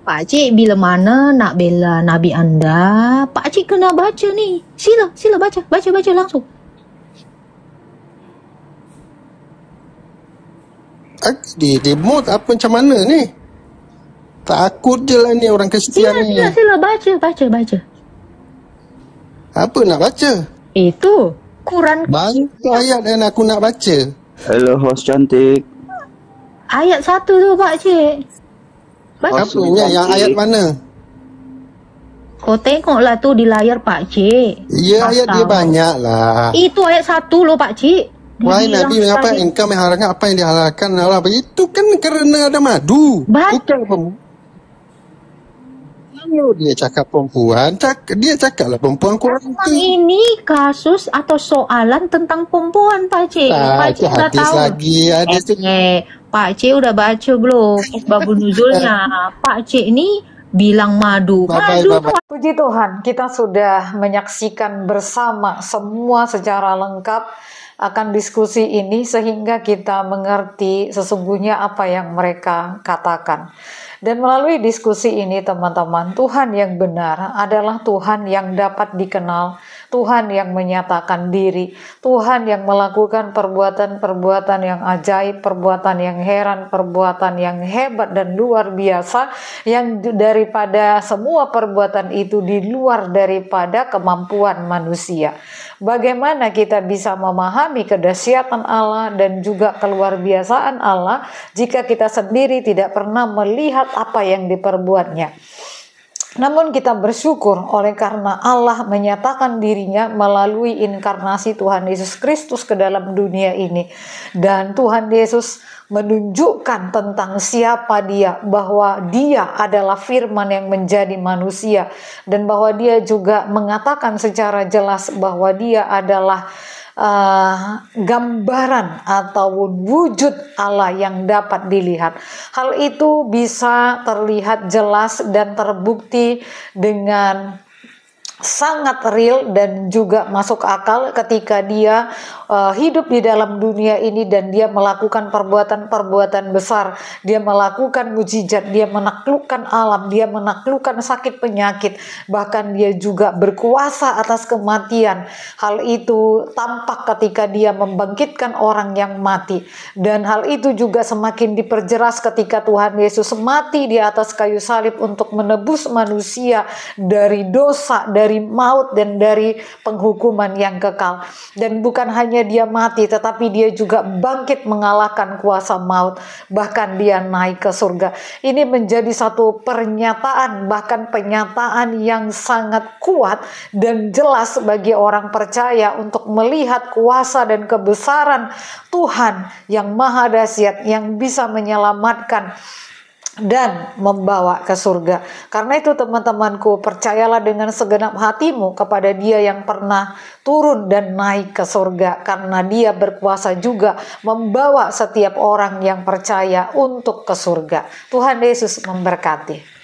[SPEAKER 8] Pak Cik bila mana nak bela Nabi anda, Pak Cik kena baca ni. Sila baca langsung.
[SPEAKER 13] Di mood apa macam mana ni? Takut je lah ni orang Kristian ni.
[SPEAKER 8] Sila baca.
[SPEAKER 13] Apa nak baca?
[SPEAKER 8] Itu Quran.
[SPEAKER 13] Banyak ayat yang aku nak baca.
[SPEAKER 7] Hello host cantik.
[SPEAKER 8] Ayat 1 tu Pak Cik.
[SPEAKER 13] Baca. Apanya yang ayat mana?
[SPEAKER 8] Kau tengoklah tu di layar Pak Cik.
[SPEAKER 13] Ya, ayat dia banyak lah.
[SPEAKER 8] Itu ayat 1 loh Pak Cik.
[SPEAKER 13] Wahai Nabi, mengapa engkau menghalalkan apa yang dihalalkan Allah? Itu kan kerana ada madu. Bukan apa. Kalau dia cakap perempuan, dia cakaplah perempuan kurang itu.
[SPEAKER 8] Ini kasus atau soalan tentang perempuan Pak Cik. Pak Cik dah tahu. Pak Cik udah baca belum asbabun nuzulnya? Pak Cik ni bilang madu.
[SPEAKER 1] Puji Tuhan, kita sudah menyaksikan bersama semua secara lengkap akan diskusi ini sehingga kita mengerti sesungguhnya apa yang mereka katakan. Dan melalui diskusi ini teman-teman, Tuhan yang benar adalah Tuhan yang dapat dikenal, Tuhan yang menyatakan diri, Tuhan yang melakukan perbuatan-perbuatan yang ajaib, perbuatan yang heran, perbuatan yang hebat dan luar biasa, yang daripada semua perbuatan itu di luar daripada kemampuan manusia. Bagaimana kita bisa memahami kedahsyatan Allah dan juga keluarbiasaan Allah jika kita sendiri tidak pernah melihat apa yang diperbuatnya. Namun kita bersyukur oleh karena Allah menyatakan dirinya melalui inkarnasi Tuhan Yesus Kristus ke dalam dunia ini. Dan Tuhan Yesus menunjukkan tentang siapa dia, bahwa dia adalah firman yang menjadi manusia, dan bahwa dia juga mengatakan secara jelas bahwa dia adalah gambaran atau wujud Allah yang dapat dilihat. Hal itu bisa terlihat jelas dan terbukti dengan sangat real dan juga masuk akal ketika dia hidup di dalam dunia ini dan dia melakukan perbuatan-perbuatan besar. Dia melakukan mujizat, dia menaklukkan alam, dia menaklukkan sakit penyakit, bahkan dia juga berkuasa atas kematian. Hal itu tampak ketika dia membangkitkan orang yang mati, dan hal itu juga semakin diperjelas ketika Tuhan Yesus mati di atas kayu salib untuk menebus manusia dari dosa, dari maut, dan dari penghukuman yang kekal. Dan bukan hanya dia mati, tetapi dia juga bangkit mengalahkan kuasa maut, bahkan dia naik ke surga. Ini menjadi satu pernyataan, bahkan penyataan yang sangat kuat dan jelas bagi orang percaya untuk melihat kuasa dan kebesaran Tuhan yang maha dahsyat, yang bisa menyelamatkan dan membawa ke surga. Karena itu teman-temanku, percayalah dengan segenap hatimu kepada Dia yang pernah turun dan naik ke surga, karena Dia berkuasa juga membawa setiap orang yang percaya untuk ke surga. Tuhan Yesus memberkati.